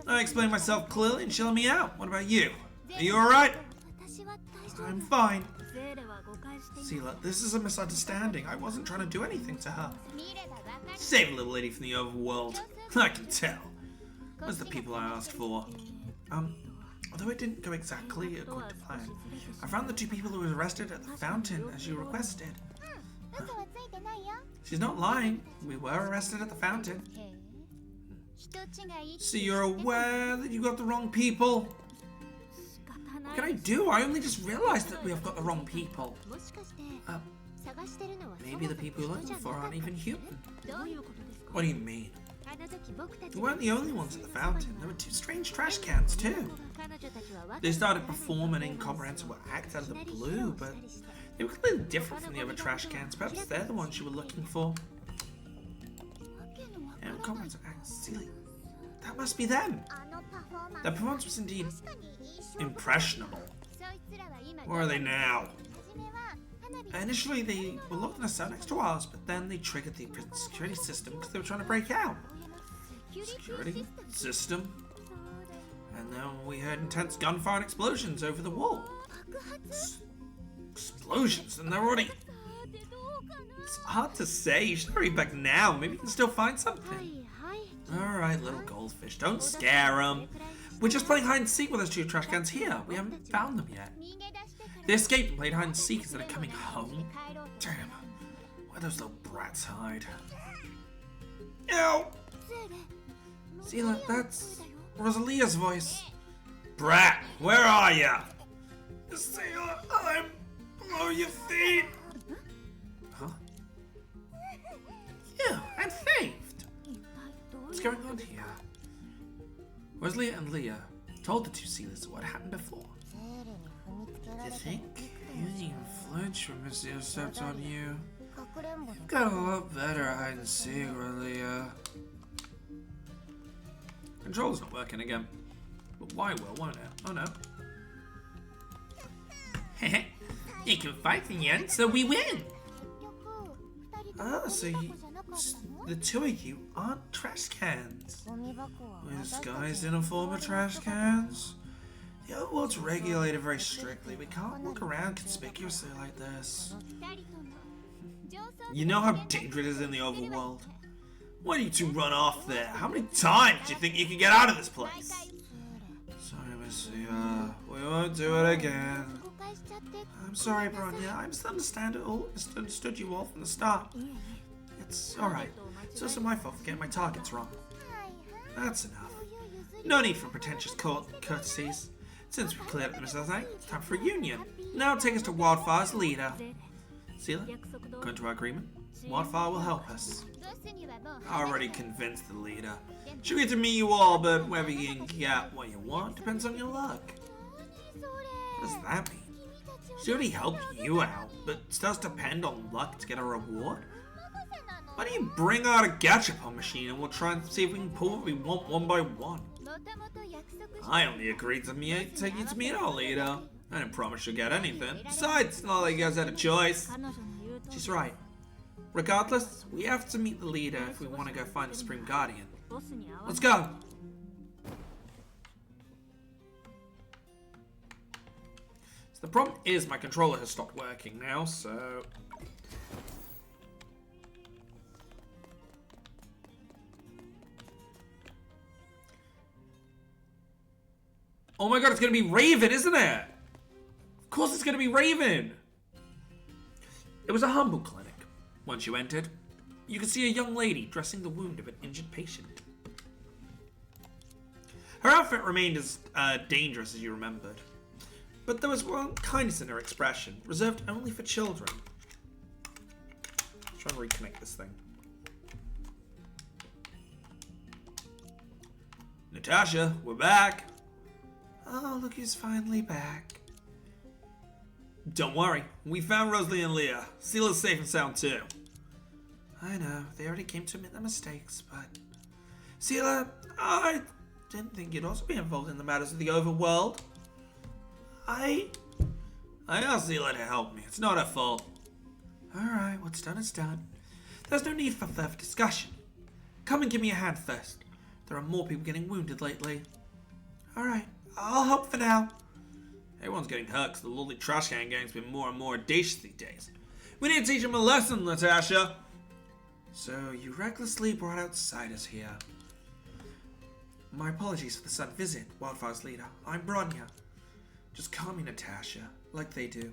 I explained myself clearly and she let me out. What about you? Are you alright? I'm fine. Seela, this is a misunderstanding. I wasn't trying to do anything to her. Save a little lady from the overworld. I can tell. Where's the people I asked for? Although it didn't go exactly according to plan, I found the 2 people who were arrested at the fountain as you requested. She's not lying. We were arrested at the fountain. So you're aware that you got the wrong people? What can I do? I only just realized that we have got the wrong people. Maybe the people you're looking for aren't even human. What do you mean? We weren't the only ones at the fountain. There were 2 strange trash cans too. They started performing an incomprehensible act out of the blue, but they were completely different from the other trash cans. Perhaps they're the ones you were looking for. And incomprehensible act, silly. That must be them. Their performance was indeed impressionable. Where are they now? Initially, they were locked in a cell next to ours, but then they triggered the security system because they were trying to break out. Security system? And then we heard intense gunfire and explosions over the wall. Explosions? And they're already... It's hard to say. You should hurry back now. Maybe you can still find something. Alright, little goldfish. Don't scare them. We're just playing hide and seek with those 2 trash cans here. We haven't found them yet. They escaped and played hide and seek instead of coming home. Damn. Where those little brats hide? Ew! Seela, that's Rosalia's voice. Brat, where are ya? Seela, I'm below your feet. Huh? Yeah, I'm saved. What's going on here? Rosalia and Leah told the 2 Sealers what happened before. Do you think using influence from Miss Intercept on you? You've got a lot better at hide and seek, Rosalia. Control's not working again. But why will, won't it? Oh no. Heh, you can fight in the end, so we win! Ah, so the 2 of you aren't trash cans. We're disguised in a form of trash cans? The overworld's regulated very strictly. We can't walk around conspicuously like this. You know how dangerous it is in the overworld? Why do you 2 run off there? How many times do you think you can get out of this place? Sorry, Missy. We won't do it again. I'm sorry, Bronya. I misunderstood you all from the start. It's alright. It's also my fault for getting my targets wrong. That's enough. No need for pretentious courtesies. Since we cleared up the misunderstanding, it's time for a union. Now take us to Wildfire's leader. Seela, according to our agreement, Wildfire will help us. I already convinced the leader. She'll get to meet you all, but whether you can get what you want depends on your luck. What does that mean? She already helped you out, but it does depend on luck to get a reward? Why don't you bring out a gachapon machine and we'll try and see if we can pull what we want one by one. I only agreed to take you to meet our leader. I didn't promise you'll get anything. Besides, it's not like you guys had a choice. She's right. Regardless, we have to meet the leader if we want to go find the Supreme Guardian. Let's go! So the problem is my controller has stopped working now, so... Oh my god, it's gonna be Raven, isn't it? Of course it's gonna be Raven! It was a humble clinic. Once you entered, you can see a young lady dressing the wound of an injured patient. Her outfit remained as dangerous as you remembered, but there was one kindness in her expression, reserved only for children. I'm trying to reconnect this thing. Natasha, we're back. Oh, look who's finally back. Don't worry, we found Rosalie and Leah. Sela's safe and sound too. I know, they already came to admit their mistakes, but... Sela, I didn't think you'd also be involved in the matters of the overworld. I asked Sela to help me. It's not her fault. Alright, what's done is done. There's no need for further discussion. Come and give me a hand first. There are more people getting wounded lately. Alright, I'll help for now. Everyone's getting hurt because the lovely trash can gang's been more and more audacious these days. We need to teach them a lesson, Natasha. So, you recklessly brought outsiders here. My apologies for the sudden visit, Wildfire's leader. I'm Bronya. Just call me Natasha, like they do.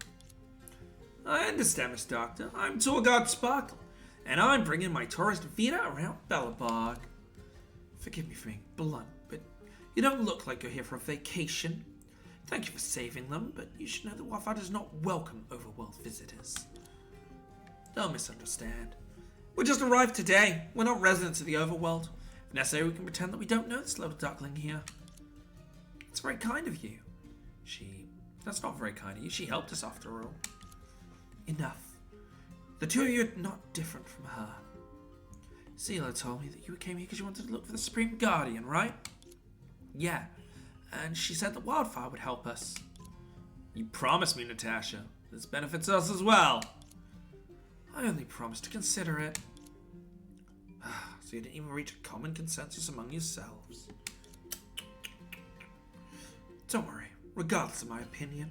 I understand, Miss Doctor. I'm Tour Guide Sparkle, and I'm bringing my tourist Vita around Belobog. Forgive me for being blunt, but you don't look like you're here for a vacation. Thank you for saving them, but you should know that Wildfire does not welcome overworld visitors. Don't misunderstand. We just arrived today. We're not residents of the overworld. If necessary, we can pretend that we don't know this little duckling here. It's very kind of you. That's not very kind of you. She helped us after all. Enough. The two of you are not different from her. Sela told me that you came here because you wanted to look for the Supreme Guardian, right? Yeah. And she said that Wildfire would help us. You promised me, Natasha. This benefits us as well. I only promised to consider it. So you didn't even reach a common consensus among yourselves. Don't worry. Regardless of my opinion,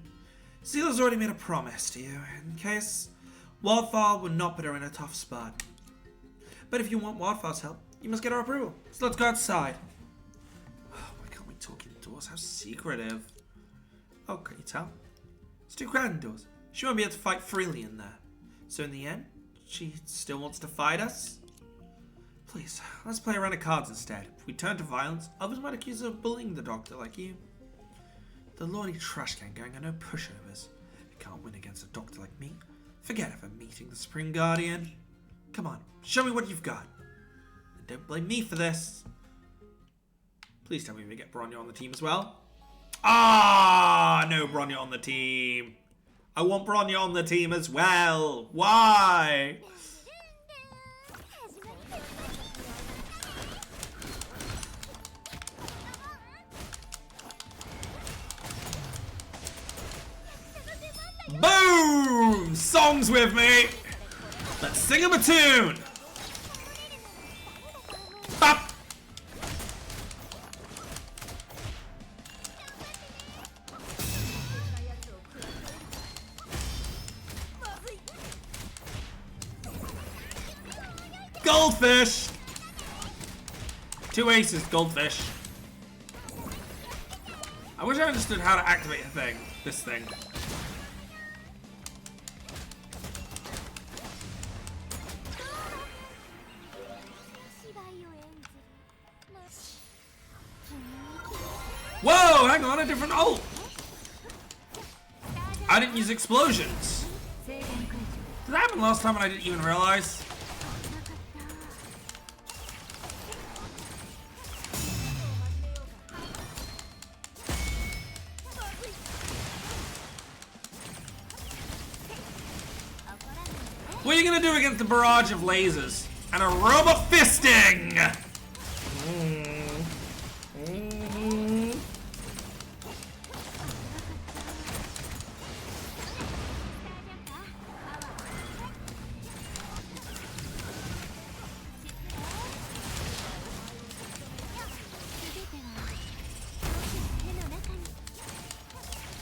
Sela's already made a promise to you in case Wildfire would not put her in a tough spot. But if you want Wildfire's help, you must get her approval. So let's go outside. Oh, why can't we talk indoors? How secretive. Oh, can you tell? It's too crowded indoors. She won't be able to fight freely in there. So in the end, she still wants to fight us? Please, let's play a round of cards instead. If we turn to violence, others might accuse us of bullying the doctor like you. The lordy trash can gang are no pushovers. You can't win against a doctor like me. Forget ever meeting the Supreme Guardian. Come on, show me what you've got. And don't blame me for this. Please tell me we get Bronya on the team as well. Ah, no Bronya on the team. I want Bronya on the team as well. Why? Boom! Songs with me! Let's sing him a tune! Bop! Goldfish! 2 aces, goldfish. I wish I understood how to activate this thing. Whoa, hang on, a different ult. I didn't use explosions. Did that happen last time and I didn't even realize? What are you gonna do against the barrage of lasers and a robot fisting?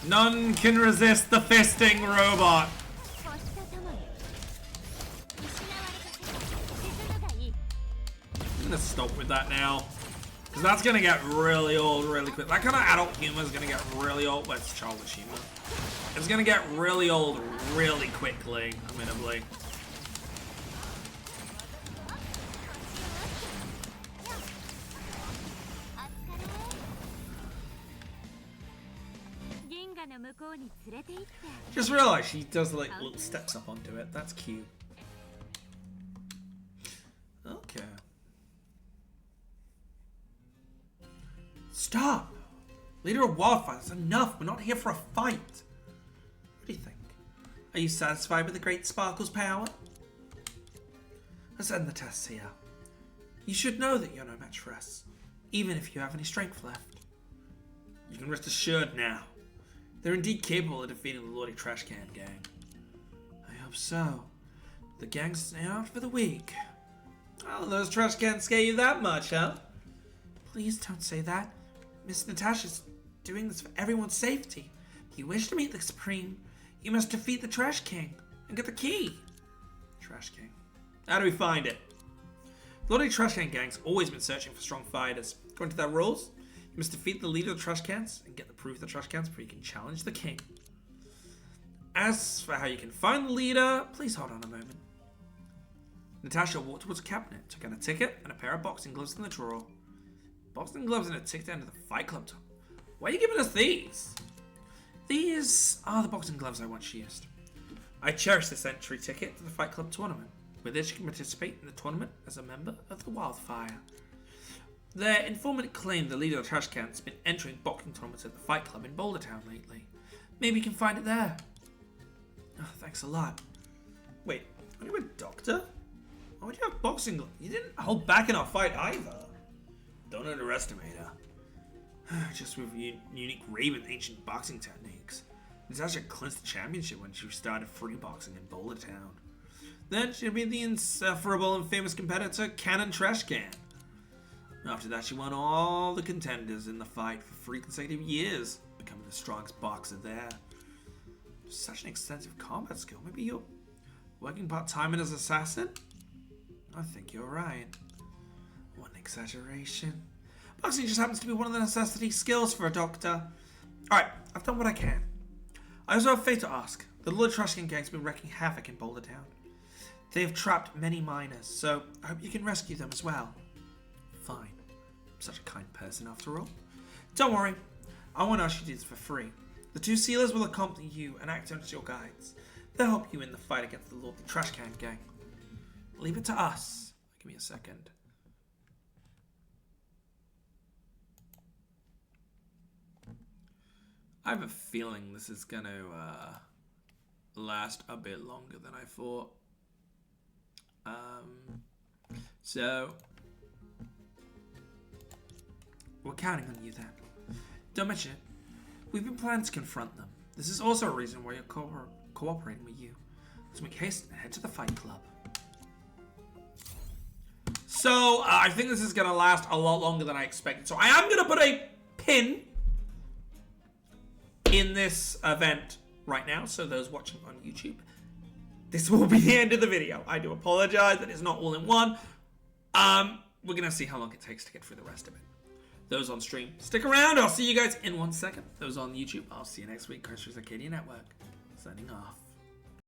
None can resist the fisting robot. I'm gonna stop with that now. Because that's gonna get really old really quick. That kind of adult humor is gonna get really old. Well, it's childish humor. It's gonna get really old really quickly, admittedly. Just realised she does like little steps up onto it. That's cute. Okay. Stop! Leader of Wildfire, that's enough. We're not here for a fight. What do you think? Are you satisfied with the Great Sparkle's power? Let's end the tests here. You should know that you're no match for us, even if you have any strength left. You can rest assured now. They're indeed capable of defeating the Lordy Trash Can Gang. I hope so. The gang's out for the week. Oh, those trash cans scare you that much, huh? Please don't say that. Miss Natasha's doing this for everyone's safety. If you wish to meet the Supreme, you must defeat the Trash King and get the key. Trash King. How do we find it? The Lordy Trash Can Gang's always been searching for strong fighters. According to their rules, you must defeat the leader of the Trash Cans and get the proof of the Trash Cans before you can challenge the king. As for how you can find the leader, please hold on a moment. Natasha walked towards a cabinet, took out a ticket and a pair of boxing gloves from the drawer. Boxing gloves and a ticket to enter the Fight Club. Why are you giving us these? These are the boxing gloves I once used. I cherish this entry ticket to the Fight Club tournament. With this, you can participate in the tournament as a member of the Wildfire. Their informant claimed the leader of the Trash Can has been entering boxing tournaments at the Fight Club in Boulder Town lately. Maybe you can find it there. Oh, thanks a lot. Wait, are you a doctor? Why would you have boxing gloves? You didn't hold back in our fight either. Don't underestimate her. Just with unique Raven ancient boxing techniques. Natasha clinched the championship when she started free boxing in Boulder Town. Then she'd be the insufferable and famous competitor Cannon Trash Can. After that, she won all the contenders in the fight for 3 consecutive years, becoming the strongest boxer there. Such an extensive combat skill. Maybe you're working part-time as an assassin? I think you're right. What an exaggeration. Boxing just happens to be one of the necessity skills for a doctor. Alright, I've done what I can. I also have a favor to ask. The Lord Trash Can Gang's been wreaking havoc in Boulder Town. They have trapped many miners, so I hope you can rescue them as well. Fine. I'm such a kind person after all. Don't worry. I won't ask you to do this for free. The 2 sealers will accompany you and act as your guides. They'll help you in the fight against the Lord Trash Can Gang. Leave it to us. Give me a second. I have a feeling this is going to last a bit longer than I thought. So we're counting on you then. Don't mention it. We've been planning to confront them. This is also a reason why you're cooperating with you. Let's make haste and head to the Fight Club. So I think this is going to last a lot longer than I expected. So I am going to put a pin in this event right now. So those watching on YouTube, this will be the end of the video. I do apologize that it's not all in one. We're going to see how long it takes to get through the rest of it. Those on stream, stick around. I'll see you guys in 1 second. Those on YouTube, I'll see you next week. Coaster's Arcadia Network, signing off.